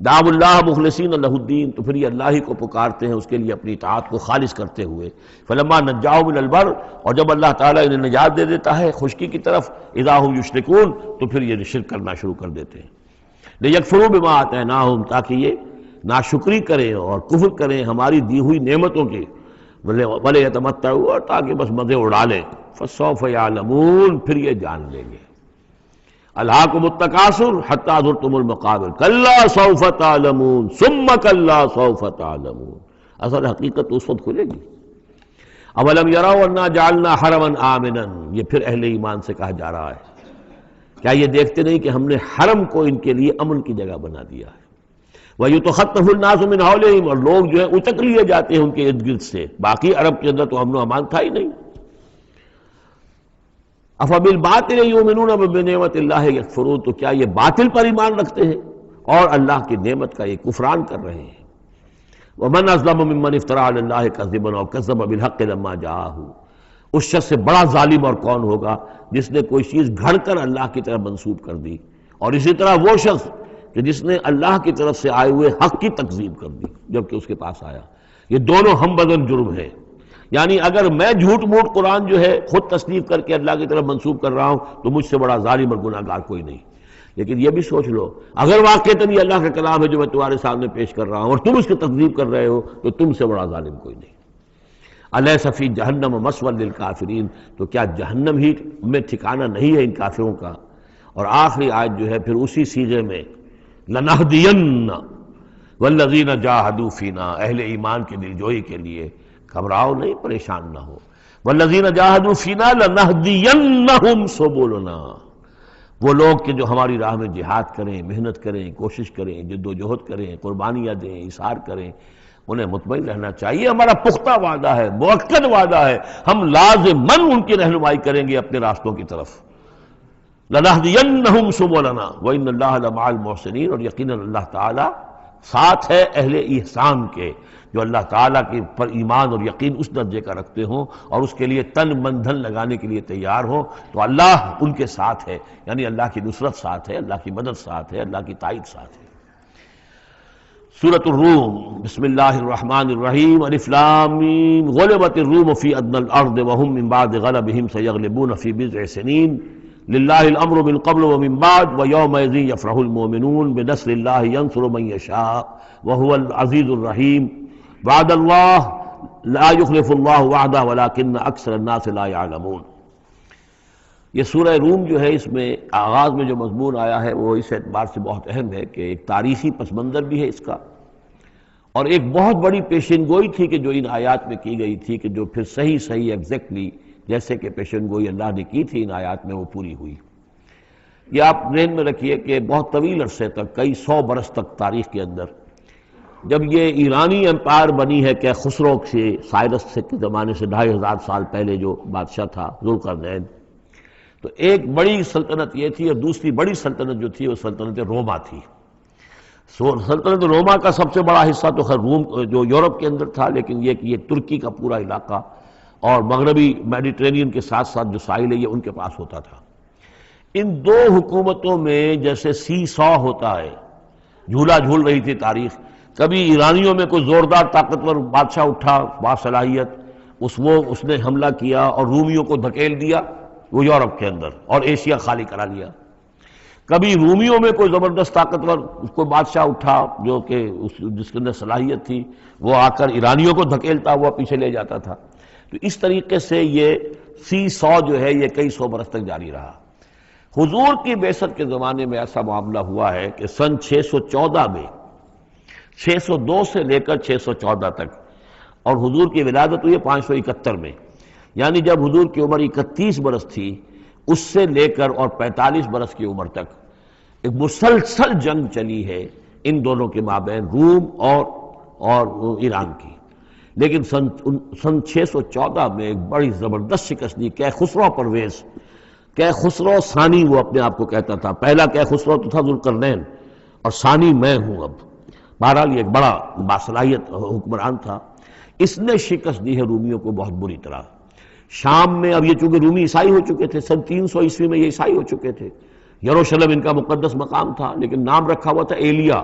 دعوا اللہ مخلصین لہ الدین، تو پھر یہ اللہ ہی کو پکارتے ہیں اس کے لیے اپنی اطاعت کو خالص کرتے ہوئے۔ فلما نجاؤں من البر، اور جب اللہ تعالیٰ انہیں نجات دے دیتا ہے خشکی کی طرف، اذا ہم یشرکون، تو پھر یہ شرک کرنا شروع کر دیتے ہیں۔ لیکفروا بما آتیناہم، تاکہ یہ ناشکری کریں اور کفر کریں ہماری دی ہوئی نعمتوں کے، وَلِيَتَمَتَّعُوا، اور تاکہ بس مزے اڑا لیں۔ فَسَوْفَ يَعْلَمُونَ، پھر یہ جان لیں گے۔ الہاکم التکاثر حتی زرتم المقابر کلا سوف تعلمون ثم کلا سوف تعلمون. اصل حقیقت اس وقت کھلے گی. اولم یروا انا جعلنا حرما آمنا، یہ پھر اہل ایمان سے کہا جا رہا ہے، کیا یہ دیکھتے نہیں کہ ہم نے حرم کو ان کے لیے امن کی جگہ بنا دیا ہے. وَيُتَخَطَّفُ النَّاسُ مِنْ حَوْلِهِمْ، اور لوگ جو ہے اچک لیے جاتے ہیں ان کے ارد گرد سے. باقی عرب کے اندر تو امن و امان تھا ہی نہیں. أَفَبِالْبَاطِلِ يُؤْمِنُونَ وَبِنِعْمَةِ اللَّهِ يَكْفُرُونَ، تو کیا یہ باطل پر ایمان رکھتے ہیں اور اللہ کی نعمت کا یہ کفران کر رہے ہیں. وَمَنْ أَظْلَمُ مِمَّنِ افْتَرَىٰ عَلَى اللَّهِ كَذِبًا أَوْ كَذَّبَ بِالْحَقِّ لَمَّا جَاءَهُ، اس شخص سے بڑا ظالم اور کون ہوگا جس نے کوئی چیز گھڑ کر اللہ کی طرف منسوب کر دی، اور اسی طرح وہ شخص کہ جس نے اللہ کی طرف سے آئے ہوئے حق کی تکذیب کر دی جبکہ اس کے پاس آیا. یہ دونوں ہم بدن جرم ہیں. یعنی اگر میں جھوٹ موٹ قرآن جو ہے خود تصنیف کر کے اللہ کی طرف منسوب کر رہا ہوں تو مجھ سے بڑا ظالم اور گناہ گار کوئی نہیں. لیکن یہ بھی سوچ لو، اگر واقعتاً یہ اللہ کا کلام ہے جو میں تمہارے سامنے پیش کر رہا ہوں اور تم اس کی تکذیب کر رہے ہو تو تم سے بڑا ظالم کوئی نہیں. الیس فی جہنم مثوی للکافرین، تو کیا جہنم ہی میں ٹھکانہ نہیں ہے ان کافروں کا. اور آخری آیت جو ہے پھر اسی صیغے میں لنہدین والذین جاہدوا فینا، اہل ایمان کے دلجوئی کے لیے گھبراؤ نہیں، پریشان نہ ہو. والذین جاہدوا فینا لنہدینہم سبلنا، وہ لوگ کہ جو ہماری راہ میں جہاد کریں، محنت کریں، کوشش کریں، جد و جہد کریں، قربانیاں دیں، ایثار کریں، انہیں مطمئن رہنا چاہیے. ہمارا پختہ وعدہ ہے، مؤکد وعدہ ہے، ہم لازماً ان کی رہنمائی کریں گے اپنے راستوں کی طرف. لَنَهْدِيَنَّهُمْ سُبُلَنَا وَإِنَّ اللَّهَ لَمَعَ الْمُحْسِنِينَ، اور یقیناً اللہ تعالیٰ ساتھ ہے اہل احسان کے، جو اللہ تعالیٰ کے پر ایمان اور یقین اس درجے کا رکھتے ہوں اور اس کے لیے تن من دھن لگانے کے لیے تیار ہوں تو اللہ ان کے ساتھ ہے. یعنی اللہ کی نصرت ساتھ ہے، اللہ کی مدد ساتھ ہے، اللہ کی تائید ساتھ ہے. سورۃ الروم، بسم اللہ الرحمن الرحیم. الف لام میم، غلبت الروم فی ادنی الارض وهم من بعد غلبهم سیغلبون فی بضع سنین للہ الامر من قبل ومن بعد ویومئذ یفرح المؤمنون بنصر اللہ ینصر من یشاء وهو العزیز الرحیم. وعد اللہ لا یخلف اللہ وعدہ ولکن اکثر الناس لا یعلمون. یہ سورہ روم جو ہے اس میں آغاز میں جو مضمون آیا ہے وہ اس اعتبار سے بہت اہم ہے کہ ایک تاریخی پس منظر بھی ہے اس کا، اور ایک بہت بڑی پیشن گوئی تھی کہ جو ان آیات میں کی گئی تھی کہ جو پھر صحیح ایگزیکٹلی جیسے کہ پیشن گوئی اللہ نے کی تھی ان آیات میں وہ پوری ہوئی. یہ آپ ذہن میں رکھیے کہ بہت طویل عرصے تک، کئی 100 برس تک تاریخ کے اندر، جب یہ ایرانی امپائر بنی ہے کہ خسرو سے سائرس سے کے زمانے سے 2500 سال پہلے جو بادشاہ تھا ذوالقرنین، تو ایک بڑی سلطنت یہ تھی اور دوسری بڑی سلطنت جو تھی وہ سلطنت روما تھی. سلطنت روما کا سب سے بڑا حصہ تو خیر روم جو یورپ کے اندر تھا، لیکن یہ کہ یہ ترکی کا پورا علاقہ اور مغربی میڈیٹرینین کے ساتھ ساتھ جو ساحل ہے یہ ان کے پاس ہوتا تھا. ان دو حکومتوں میں جیسے سی سو ہوتا ہے، جھولا جھول رہی تھی تاریخ. کبھی ایرانیوں میں کوئی زوردار طاقتور بادشاہ اٹھا باصلاحیت، اس نے حملہ کیا اور رومیوں کو دھکیل دیا وہ یورپ کے اندر اور ایشیا خالی کرا لیا. کبھی رومیوں میں کوئی زبردست طاقتور کوئی بادشاہ اٹھا جو کہ جس کے اندر صلاحیت تھی، وہ آ کر ایرانیوں کو دھکیلتا ہوا پیچھے لے جاتا تھا. تو اس طریقے سے یہ سی 100 جو ہے یہ کئی 100 برس تک جاری رہا. حضور کی بعثت کے زمانے میں ایسا معاملہ ہوا ہے کہ سن 614 میں، 602 سے لے کر 614 تک، اور حضور کی ولادت ہوئی 571 میں، یعنی جب حضور کی عمر 31 برس تھی اس سے لے کر اور 45 برس کی عمر تک ایک مسلسل جنگ چلی ہے ان دونوں کے مابین، روم اور ایران کی. لیکن سن 614 میں ایک بڑی زبردست شکست دی. کیخسرو پرویز، کیخسرو ثانی وہ اپنے آپ کو کہتا تھا، پہلا کیخسرو تو تھا ذوالقرنین اور ثانی میں ہوں. اب بہرحال یہ ایک بڑا باصلاحیت حکمران تھا. اس نے شکست دی ہے رومیوں کو بہت بری طرح. شام میں، اب یہ چونکہ رومی عیسائی ہو چکے تھے، سن 300 عیسوی میں یہ عیسائی ہو چکے تھے. یروشلم ان کا مقدس مقام تھا لیکن نام رکھا ہوا تھا ایلیا.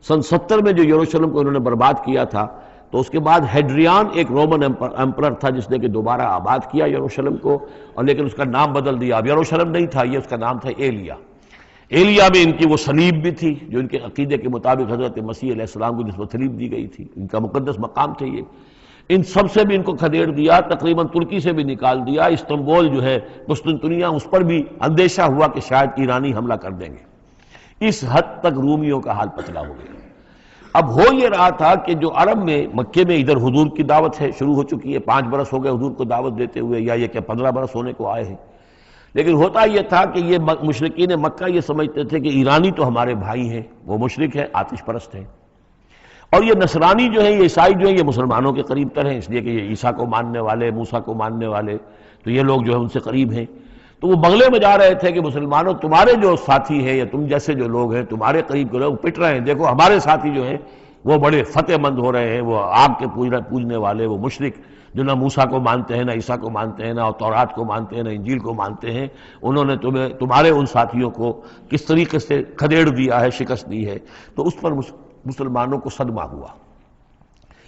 سن 70 میں جو یروشلم کو انہوں نے برباد کیا تھا تو اس کے بعد ہیڈریان ایک رومن امپرر تھا جس نے کہ دوبارہ آباد کیا یروشلم کو، اور لیکن اس کا نام بدل دیا. اب یروشلم نہیں تھا یہ، اس کا نام تھا ایلیا. ایلیا میں ان کی وہ صلیب بھی تھی جو ان کے عقیدے کے مطابق حضرت مسیح علیہ السلام کو نسبت صلیب دی گئی تھی، ان کا مقدس مقام تھے یہ. ان سب سے بھی ان کو کھدیڑ دیا، تقریباً ترکی سے بھی نکال دیا، استنبول جو ہے قسطنطنیہ، اس پر بھی اندیشہ ہوا کہ شاید ایرانی حملہ کر دیں گے۔ اس حد تک رومیوں کا حال پتلا ہو گیا۔ اب ہو یہ رہا تھا کہ جو عرب میں مکے میں ادھر حضور کی دعوت ہے، شروع ہو چکی ہے، 5 برس ہو گئے حضور کو دعوت دیتے ہوئے، یا یہ کہ 15 برس ہونے کو آئے ہیں، لیکن ہوتا یہ تھا کہ یہ مشرکین مکہ یہ سمجھتے تھے کہ ایرانی تو ہمارے بھائی ہیں، وہ مشرک ہیں، آتش پرست ہیں، اور یہ نصرانی جو ہیں، یہ عیسائی جو ہیں، یہ مسلمانوں کے قریب تر ہیں، اس لیے کہ یہ عیسیٰ کو ماننے والے، موسیٰ کو ماننے والے، تو یہ لوگ جو ہیں ان سے قریب ہیں۔ تو وہ بغلے میں جا رہے تھے کہ مسلمانوں، تمہارے جو ساتھی ہیں یا تم جیسے جو لوگ ہیں، تمہارے قریب کے لوگ پٹ رہے ہیں، دیکھو ہمارے ساتھی جو ہیں وہ بڑے فتح مند ہو رہے ہیں، وہ آگ کے پوجنے والے، وہ مشرک جو نہ موسیٰ کو مانتے ہیں، نہ عیسیٰ کو مانتے ہیں، نہ تورات کو مانتے ہیں، نہ انجیل کو مانتے ہیں، انہوں نے تمہارے ان ساتھیوں کو کس طریقے سے کھدیڑ دیا ہے، شکست دی ہے۔ تو اس پر مسلمانوں کو صدمہ ہوا۔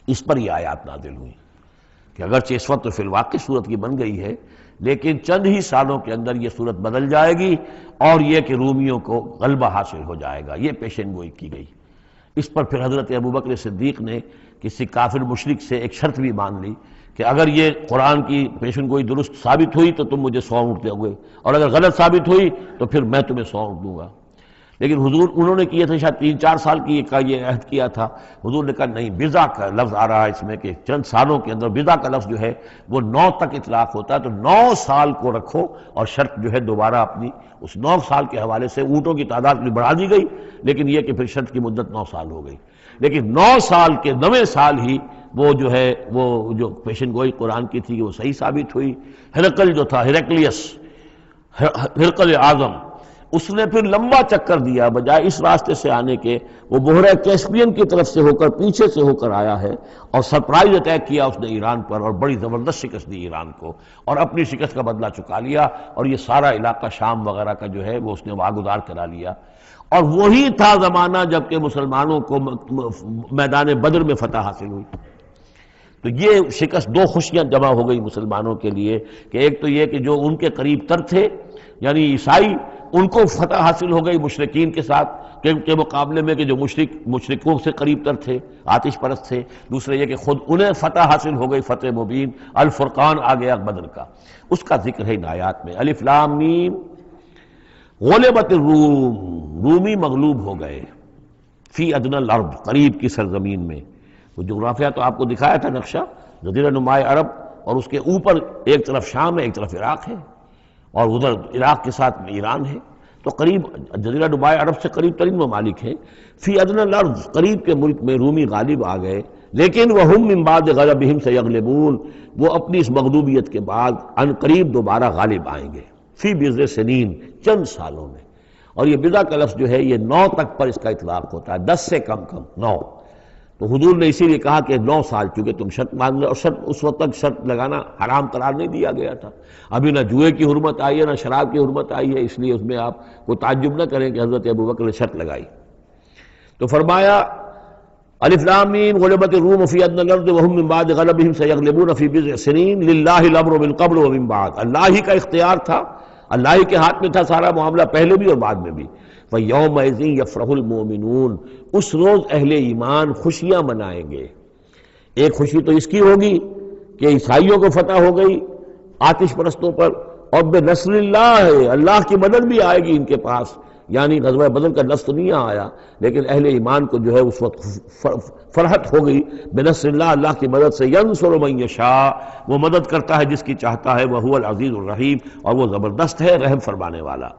اس پر یہ آیات نازل ہوئی کہ اگرچہ اس وقت تو فی الواقع صورت کی بن گئی ہے، لیکن چند ہی سالوں کے اندر یہ صورت بدل جائے گی، اور یہ کہ رومیوں کو غلبہ حاصل ہو جائے گا، یہ پیشن گوئی کی گئی۔ اس پر پھر حضرت ابوبکر صدیق نے کسی کافر مشرک سے ایک شرط بھی مان لی کہ اگر یہ قرآن کی پیشن گوئی درست ثابت ہوئی تو تم مجھے 100 اونٹ دو گے، اور اگر غلط ثابت ہوئی تو پھر میں تمہیں 100 اونٹ دوں گا۔ لیکن حضور انہوں نے کیے تھے شاید 3-4 سال کی کا یہ عہد کیا تھا، حضور نے کہا نہیں، بضع کا لفظ آ رہا ہے اس میں کہ چند سالوں کے اندر، بضع کا لفظ جو ہے وہ 9 تک اطلاق ہوتا ہے، تو 9 سال کو رکھو، اور شرط جو ہے دوبارہ اپنی اس 9 سال کے حوالے سے اونٹوں کی تعداد بھی بڑھا دی گئی، لیکن یہ کہ پھر شرط کی مدت 9 سال ہو گئی۔ لیکن 9 سال کے 9ویں سال ہی وہ جو ہے وہ جو پیشن گوئی قرآن کی تھی وہ صحیح ثابت ہوئی۔ ہرقل جو تھا، ہرقل اعظم، اس نے پھر لمبا چکر دیا، بجائے اس راستے سے آنے کے وہ بحیرہ کیسپین کی طرف سے ہو کر، پیچھے سے ہو کر آیا ہے، اور سرپرائز اٹیک کیا اس نے ایران پر، اور بڑی زبردست شکست دی ایران کو، اور اپنی شکست کا بدلہ چکا لیا، اور یہ سارا علاقہ شام وغیرہ کا جو ہے وہ اس نے واگزار کرا لیا۔ اور وہی تھا زمانہ جب کہ مسلمانوں کو میدان بدر میں فتح حاصل ہوئی۔ تو یہ شکست، 2 خوشیاں جمع ہو گئی مسلمانوں کے لیے، کہ ایک تو یہ کہ جو ان کے قریب تر تھے یعنی عیسائی، ان کو فتح حاصل ہو گئی مشرکین کے ساتھ کے مقابلے میں، کہ جو مشرکوں سے قریب تر تھے، آتش پرست تھے۔ دوسرے یہ کہ خود انہیں فتح حاصل ہو گئی، فتح مبین، الفرقان آ گیا بدر کا، اس کا ذکر ہے ان آیات میں۔ الف لام میم، غلبت الروم، رومی مغلوب ہو گئے، فی ادنی الارض، قریب کی سرزمین میں۔ وہ جغرافیہ تو آپ کو دکھایا تھا نقشہ، جزیرہ نمائے عرب، اور اس کے اوپر ایک طرف شام ہے، ایک طرف عراق ہے، اور ادھر عراق کے ساتھ ایران ہے، تو قریب جزیرہ نمائے عرب سے قریب ترین ممالک ہیں۔ فی ادنی الارض، قریب کے ملک میں رومی غالب آ گئے، لیکن وہم من بعد غلبہم سیغلبون، وہ اپنی اس مغلوبیت کے بعد ان قریب دوبارہ غالب آئیں گے، فی بضع سنین، چند سالوں میں۔ اور یہ بضع کا لفظ جو ہے یہ 9 تک پر اس کا اطلاق ہوتا ہے، 10 سے کم 9۔ تو حضور نے اسی لیے کہا کہ 9 سال، چونکہ تم شرط مان لو، اور شرط اس وقت تک شرط لگانا حرام قرار نہیں دیا گیا تھا، ابھی نہ جوئے کی حرمت آئی ہے، نہ شراب کی حرمت آئی ہے، اس لیے اس میں آپ کو تعجب نہ کریں کہ حضرت ابوبکر نے شرط لگائی۔ تو فرمایا الف لام میم، غلبت الروم فی ادنی الارض وهم من بعد غلبہم سیغلبون فی بضع سنین، للہ الامر من قبل ومن بعد، اللہ ہی کا اختیار تھا، اللہ ہی کے ہاتھ میں تھا سارا معاملہ، پہلے بھی اور بعد میں بھی۔ فَيَوْمَئِذٍ يَفْرَحُ الْمُؤْمِنُونَ، اس روز اہل ایمان خوشیاں منائیں گے۔ ایک خوشی تو اس کی ہوگی کہ عیسائیوں کو فتح ہو گئی آتش پرستوں پر، اور بنصر اللہ، اللہ کی مدد بھی آئے گی ان کے پاس، یعنی غزوہ بدر کا لفظ نہیں آیا، لیکن اہل ایمان کو جو ہے اس وقت فرحت ہو گئی بنصر اللہ، اللہ کی مدد سے۔ ینصر من یشاء، وہ مدد کرتا ہے جس کی چاہتا ہے، وہو العزیز الرحیم، اور وہ زبردست ہے، رحم فرمانے والا۔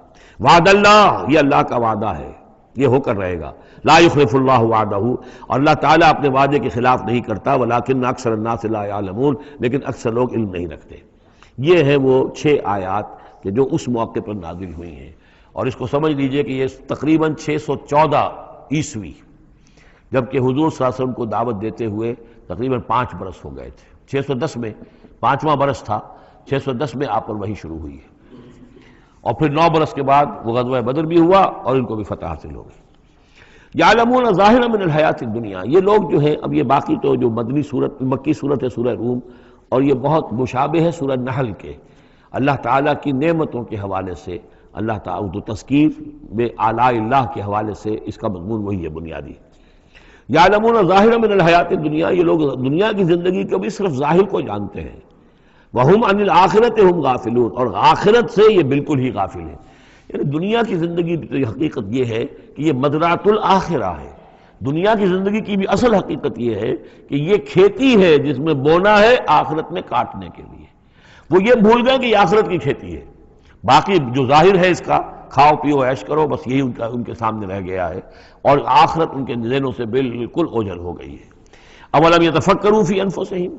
وعد اللہ، یہ اللہ کا وعدہ ہے، یہ ہو کر رہے گا۔ لا یخلف اللہ وعدہ، اور اللہ تعالیٰ اپنے وعدے کے خلاف نہیں کرتا، ولکن اکثر الناس لا یعلمون، لیکن اکثر لوگ علم نہیں رکھتے۔ یہ ہیں وہ 6 آیات کہ جو اس موقع پر نازل ہوئی ہیں، اور اس کو سمجھ لیجئے کہ یہ تقریباً 614 عیسوی، جبکہ حضور صلی اللہ علیہ وسلم کو دعوت دیتے ہوئے تقریباً 5 برس ہو گئے تھے۔ 610 میں 5واں برس تھا، 610 میں آپ پر وحی شروع ہوئی ہے، اور پھر 9 برس کے بعد وہ غزوہ بدر بھی ہوا اور ان کو بھی فتح حاصل ہو گئی۔ یعلمون ظاہرا من الحیات الدنیا، یہ لوگ جو ہیں، اب یہ باقی تو جو مکی صورت ہے سورہ روم، اور یہ بہت مشابہ ہے سورہ نحل کے، اللہ تعالیٰ کی نعمتوں کے حوالے سے، اللہ تعالیٰ تو تذکیر بے آلاء اللہ کے حوالے سے اس کا مضمون وہی ہے بنیادی۔ یعلمون ظاہرا من الحیات الدنیا، یہ لوگ دنیا کی زندگی کو بھی صرف ظاہر کو جانتے ہیں، وہم عن الآخرۃ ہم غافلون، اور آخرت سے یہ بالکل ہی غافل ہیں۔ یعنی دنیا کی زندگی کی حقیقت یہ ہے کہ یہ مزرعۃ الآخرہ ہے، دنیا کی زندگی کی بھی اصل حقیقت یہ ہے کہ یہ کھیتی ہے جس میں بونا ہے آخرت میں کاٹنے کے لیے۔ وہ یہ بھول گئے کہ یہ آخرت کی کھیتی ہے، باقی جو ظاہر ہے اس کا کھاؤ پیو عیش کرو، بس یہی ان کے سامنے رہ گیا ہے، اور آخرت ان کے ذہنوں سے بالکل اوجھل ہو گئی ہے۔ اولم یتفکروا فی انفسہم،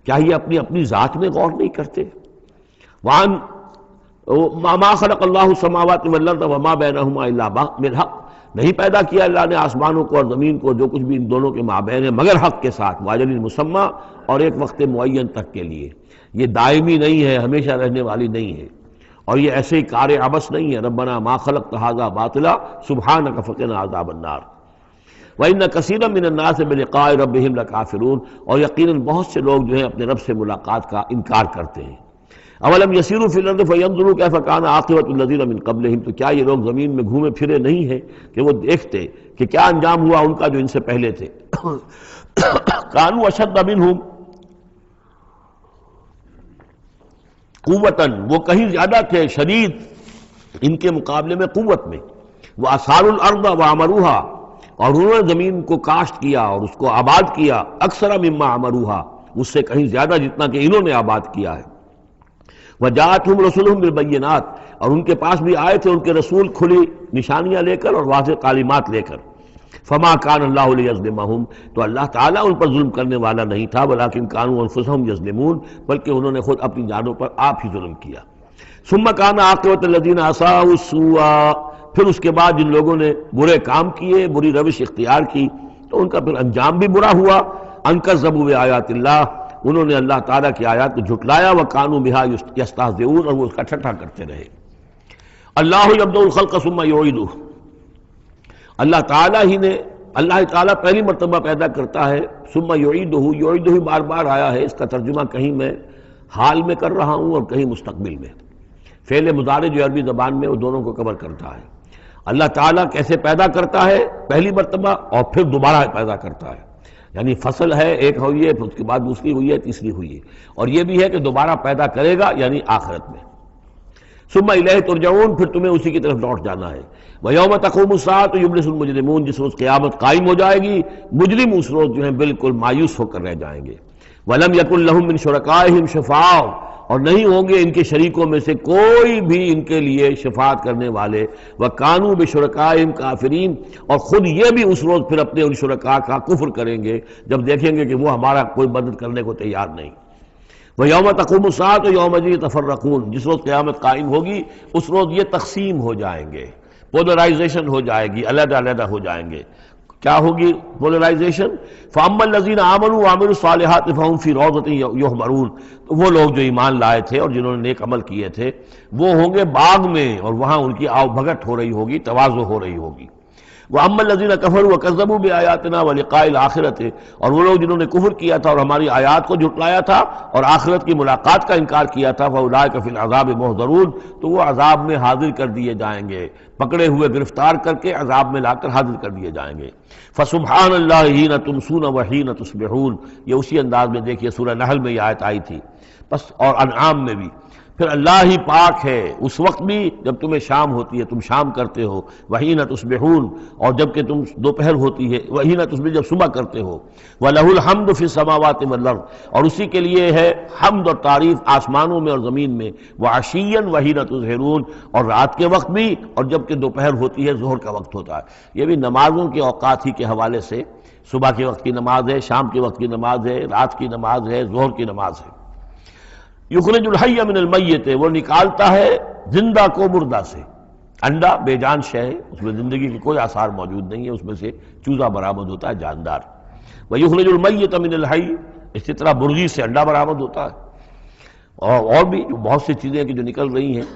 کیا یہ اپنی ذات میں غور نہیں کرتے؟ وان ما خلق اللہ السماوات والارض وما بینہما الا بالحق، نہیں پیدا کیا اللہ نے آسمانوں کو اور زمین کو، جو کچھ بھی ان دونوں کے مابین ہے، مگر حق کے ساتھ، واجل مسمى، اور ایک وقت معین تک کے لیے۔ یہ دائمی نہیں ہے، ہمیشہ رہنے والی نہیں ہے، اور یہ ایسے ہی کار عبث نہیں ہے۔ ربنا ما خلقت ھذا باطلا سبحانک فقنا عذاب النار وَإِنَّ كَثِيرًا مِّنَ النَّاسِ بِلِقَاءِ رَبِّهِمْ لَكَافِرُونَ، اور یقیناً بہت سے لوگ جو ہیں اپنے رب سے ملاقات کا انکار کرتے ہیں۔ اولم یسیروا فی الارض فینظروا کیف کان عاقبۃ الذین من قبلہم، تو کیا یہ لوگ زمین میں گھومے پھرے نہیں ہیں کہ وہ دیکھتے کہ کیا انجام ہوا ان کا جو ان سے پہلے تھے۔ کانوا اشد منہم قوتاً، وہ کہیں زیادہ تھے شدید ان کے مقابلے میں قوت میں، وَأَثَارُوا الْأَرْضَ وَعَمَرُوهَا، اور انہوں نے زمین کو کاشت کیا اور اس کو آباد کیا، اکثر مما عمروها، اس سے کہیں زیادہ جتنا کہ انہوں نے آباد کیا ہے۔ وجاءتهم رسلهم بالبینات، اور ان کے پاس بھی آئے تھے ان کے رسول کھلی نشانیاں لے کر اور واضح تعلیمات لے کر۔ فما کان اللہ لیظلمہم، تو اللہ تعالیٰ ان پر ظلم کرنے والا نہیں تھا، ولکن کانوا انفسہم یظلمون، بلکہ انہوں نے خود اپنی جانوں پر آپ ہی ظلم کیا۔ ثم کان عاقبۃ الذین اساءوا السوء، پھر اس کے بعد جن لوگوں نے برے کام کیے، بری روش اختیار کی، تو ان کا پھر انجام بھی برا ہوا۔ ان کذبوا بآیات اللہ، انہوں نے اللہ تعالیٰ کی آیات کو جھٹلایا، وکانوا بہا یستہزئون، اور وہ اس کا ٹھٹھا کرتے رہے۔ اللہ یبدأ الخلق ثم یعیدہ، اللہ تعالیٰ پہلی مرتبہ پیدا کرتا ہے، ثم یعیدہ، یعیدہ بار بار آیا ہے، اس کا ترجمہ کہیں میں حال میں کر رہا ہوں اور کہیں مستقبل میں۔ فعل مضارع جو عربی زبان میں وہ دونوں کو کور کرتا ہے۔ اللہ تعالیٰ کیسے پیدا کرتا ہے؟ پہلی مرتبہ، اور پھر دوبارہ پیدا کرتا ہے، یعنی فصل ہے ایک ہوئی ہے، پھر اس کے بعد دوسری ہوئی ہے، تیسری ہوئی ہے، اور یہ بھی ہے کہ دوبارہ پیدا کرے گا، یعنی آخرت میں۔ ثم الیہ ترجعون، پھر تمہیں اسی کی طرف لوٹ جانا ہے۔ ویوم تقوم الساعة یبلس المجرمون، جس روز قیامت قائم ہو جائے گی، مجرم اس روز جو ہیں بالکل مایوس ہو کر رہ جائیں گے۔ ولم یکن لہم من شرکائہم شفاع، اور نہیں ہوں گے ان کے شریکوں میں سے کوئی بھی ان کے لیے شفاعت کرنے والے۔ وَكَانُوا بِشُرَكَائِهِمْ كَافِرِينَ، اور خود یہ بھی اس روز پھر اپنے ان شرکاء کا کفر کریں گے جب دیکھیں گے کہ وہ ہمارا کوئی مدد کرنے کو تیار نہیں۔ وَيَوْمَ تَقُومُ السَّاعَةُ يَوْمَئِذٍ يَتَفَرَّقُونَ، جس روز قیامت قائم ہوگی اس روز یہ تقسیم ہو جائیں گے، پولرائزیشن ہو جائے گی، علیحدہ علیحدہ ہو جائیں گے۔ کیا ہوگی پولرائزیشن؟ فَأَمَّا الَّذِينَ آمَنُوا وَعَمِلُوا الصَّالِحَاتِ فَهُمْ فِي رَوْضَةٍ يُحْبَرُونَ، تو وہ لوگ جو ایمان لائے تھے اور جنہوں نے نیک عمل کیے تھے وہ ہوں گے باغ میں، اور وہاں ان کی آؤ بھگت ہو رہی ہوگی، تواضع ہو رہی ہوگی۔ وَأَمَّا الَّذِينَ كَفَرُوا وَكَذَّبُوا بِآيَاتِنَا وَلِقَاءِ الْآخِرَةِ، اور وہ لوگ جنہوں نے کفر کیا تھا اور ہماری آیات کو جھٹلایا تھا اور آخرت کی ملاقات کا انکار کیا تھا، فَأُولَٰئِكَ فِي الْعَذَابِ مُحْضَرُونَ، تو وہ عذاب میں حاضر کر دیے جائیں گے، پکڑے ہوئے گرفتار کر کے عذاب میں لا کر حاضر کر دیے جائیں گے۔ فَسُبْحَانَ اللَّهِ حِينَ تُمْسُونَ وَحِينَ تُصْبِحُونَ، یہ اسی انداز میں دیکھیے سورہ نحل میں یہ آیت آئی تھی، بس اور انعام میں بھی۔ پھر اللہ ہی پاک ہے اس وقت بھی جب تمہیں شام ہوتی ہے، تم شام کرتے ہو، وحین تصبحون، اور جب کہ تم دوپہر ہوتی ہے، وحین تصبح جب صبح کرتے ہو، وَلَهُ الْحَمْدُ فِي السَّمَاوَاتِ وَالْأَرْضِ، اور اسی کے لیے ہے حمد اور تعریف آسمانوں میں اور زمین میں، وَعَشِيًّا وَحِينَ تُظْهِرُونَ، اور رات کے وقت بھی اور جب کہ دوپہر ہوتی ہے، ظہر کا وقت ہوتا ہے۔ یہ بھی نمازوں کے اوقات ہی کے حوالے سے، صبح کے وقت کی نماز ہے، شام کے وقت کی نماز ہے، رات کی نماز ہے، ظہر کی نماز ہے۔ یخرج الحی من المیت، وہ نکالتا ہے زندہ کو مردہ سے۔ انڈا بے جان شے ہے، اس میں زندگی کے کوئی آثار موجود نہیں ہے، اس میں سے چوزہ برآمد ہوتا ہے جاندار۔ ویخرج المیت من الحی، اسی طرح مرغی سے انڈا برآمد ہوتا ہے، اور بھی بہت سی چیزیں کہ جو نکل رہی ہیں۔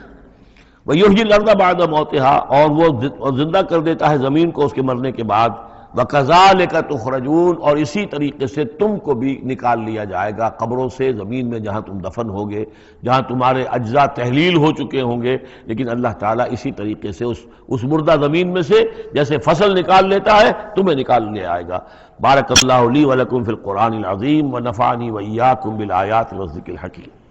ویحیی الارض بعد موتہا، اور وہ زندہ کر دیتا ہے زمین کو اس کے مرنے کے بعد۔ وَكَذَلِكَ تُخْرَجُونَ، اور اسی طریقے سے تم کو بھی نکال لیا جائے گا قبروں سے، زمین میں جہاں تم دفن ہوگے، جہاں تمہارے اجزاء تحلیل ہو چکے ہوں گے، لیکن اللہ تعالیٰ اسی طریقے سے اس مردہ زمین میں سے جیسے فصل نکال لیتا ہے تمہیں نکال لے آئے گا۔ بارک اللہ لی ولکم فی القرآن العظیم ونفعنی وإیاکم بالآیات والذکر الحکیم۔